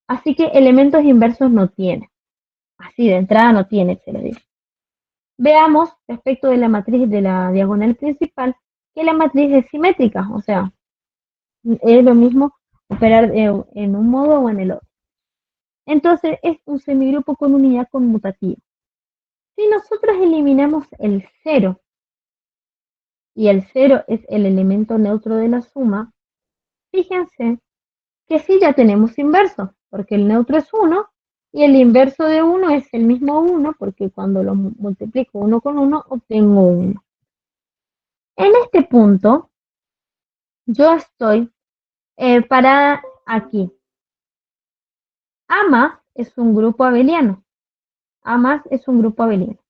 Así que elementos inversos no tiene. Así de entrada no tiene, se lo digo. Veamos respecto de la matriz de la diagonal principal, que la matriz es simétrica, o sea, es lo mismo operar en un modo o en el otro. Entonces es un semigrupo con unidad conmutativa. Si nosotros eliminamos el 0, y el 0 es el elemento neutro de la suma, fíjense que sí ya tenemos inverso, porque el neutro es 1, y el inverso de 1 es el mismo 1, porque cuando lo multiplico 1 con 1, obtengo 1. En este punto, yo estoy parada aquí. A más es un grupo abeliano. A más es un grupo abeliano.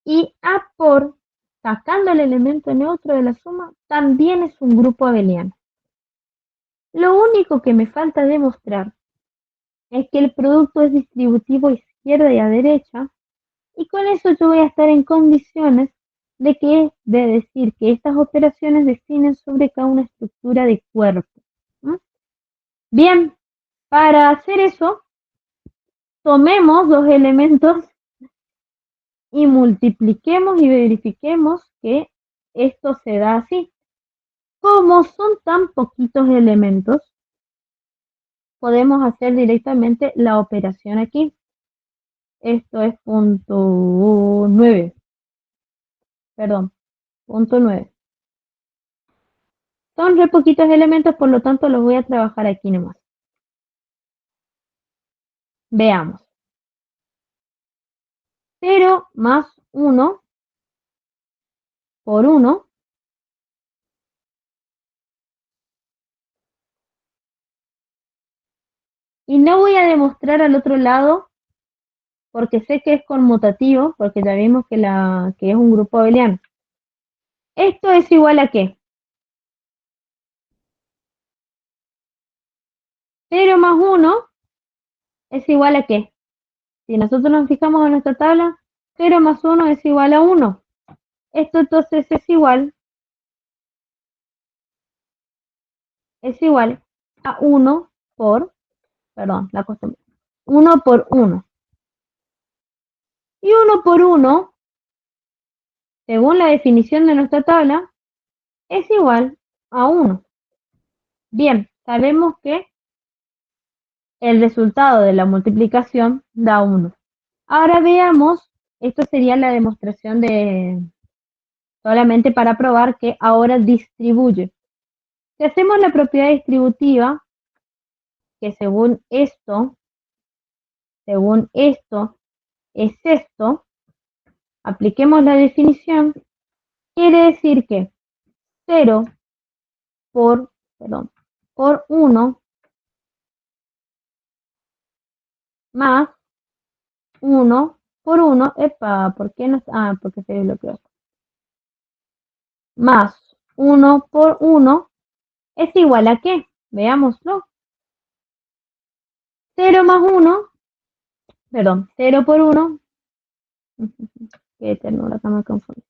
Y A por, sacando el elemento neutro de la suma, también es un grupo abeliano. Lo único que me falta demostrar es que el producto es distributivo a izquierda y a derecha, y con eso yo voy a estar en condiciones de decir que estas operaciones definen sobre cada una estructura de cuerpo. ¿Mm? Bien, para hacer eso, tomemos dos elementos y multipliquemos y verifiquemos que esto se da así. Como son tan poquitos elementos, podemos hacer directamente la operación aquí. Esto es punto 9. Perdón, punto 9. Son re poquitos elementos, por lo tanto los voy a trabajar aquí nomás. Veamos. 0 más 1 por 1 y no voy a demostrar al otro lado porque sé que es conmutativo, porque ya vimos que es un grupo abeliano. ¿Esto es igual a qué? 0 más 1 es igual a qué? Si nosotros nos fijamos en nuestra tabla, 0 más 1 es igual a 1. Esto entonces es igual a 1 por, perdón, la costumbre, 1 por 1. Y 1 por 1, según la definición de nuestra tabla, es igual a 1. Bien, sabemos que el resultado de la multiplicación da 1. Ahora veamos, esto sería la demostración de solamente para probar que ahora distribuye. Si hacemos la propiedad distributiva, que según esto es esto, apliquemos la definición, quiere decir que 0 por 1 más 1 por 1, epa, ¿por qué no? Porque se bloqueó. Más 1 por 1 es igual a ¿qué? Veámoslo. 0 más 1, perdón, 0 por 1, qué ternura, acá me confundí.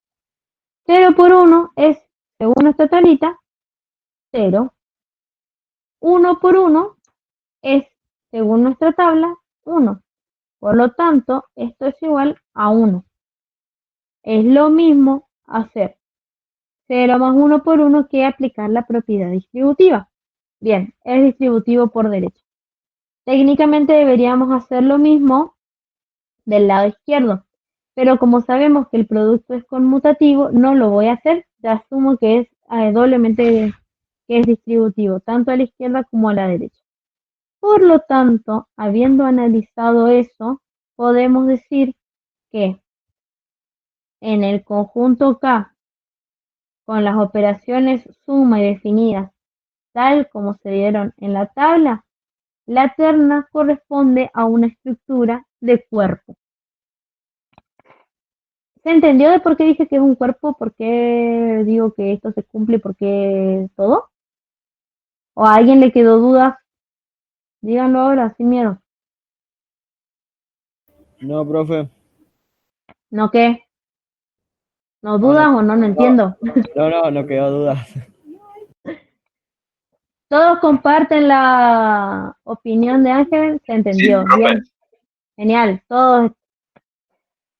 0 por 1 es, según nuestra tablita, 0. 1 por 1 es, según nuestra tabla, 1. Por lo tanto, esto es igual a 1. Es lo mismo hacer 0 más 1 por 1 que aplicar la propiedad distributiva. Bien, es distributivo por derecha. Técnicamente deberíamos hacer lo mismo del lado izquierdo, pero como sabemos que el producto es conmutativo, no lo voy a hacer, ya asumo que es doblemente que es distributivo, tanto a la izquierda como a la derecha. Por lo tanto, habiendo analizado eso, podemos decir que en el conjunto K, con las operaciones suma y definidas tal como se dieron en la tabla, la terna corresponde a una estructura de cuerpo. ¿Se entendió de por qué dije que es un cuerpo? ¿Por qué digo que esto se cumple? ¿Por qué todo? ¿O a alguien le quedó duda? Díganlo ahora, sin miedo. No, profe. ¿No qué? ¿No No, dudas o no? No entiendo. no quedó duda. Todos comparten la opinión de Ángel, se entendió. Bien, genial. Todos,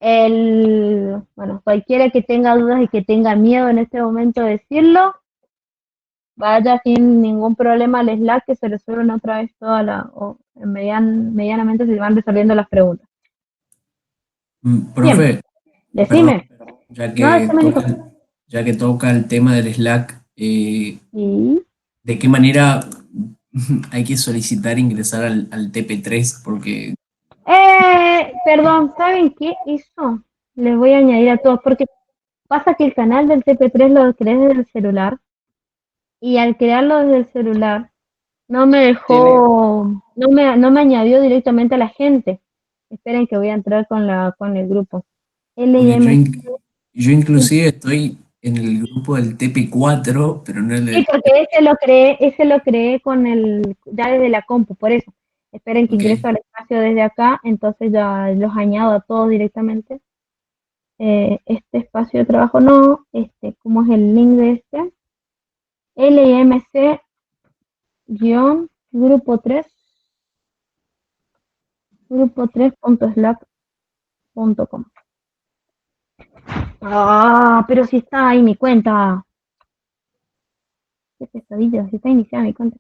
bueno, cualquiera que tenga dudas y que tenga miedo en este momento de decirlo, vaya sin ningún problema al Slack que se resuelven otra vez o medianamente se van resolviendo las preguntas. Bien, Profe, perdón, decime. ya No, que decime, Nico. ya que toca el tema del Slack, Sí. ¿de qué manera hay que solicitar ingresar al TP3? Porque Perdón, ¿saben qué? Eso les voy a añadir a todos, porque pasa que el canal del TP3 lo creé desde el celular, y al crearlo desde el celular, no me dejó, no me añadió directamente a la gente. Esperen que voy a entrar con el grupo. porque LIM. yo inclusive estoy en el grupo del TP4, pero no el Sí, del... porque ese lo creé ya desde la compu, por eso. Esperen que Ok. ingreso al espacio desde acá, entonces ya los añado a todos directamente. Este espacio de trabajo no, ¿cómo es el link de este? LMC-grupo 3, grupo3.slack.com. Pero si está ahí mi cuenta. Qué pesadilla, si está iniciada mi cuenta.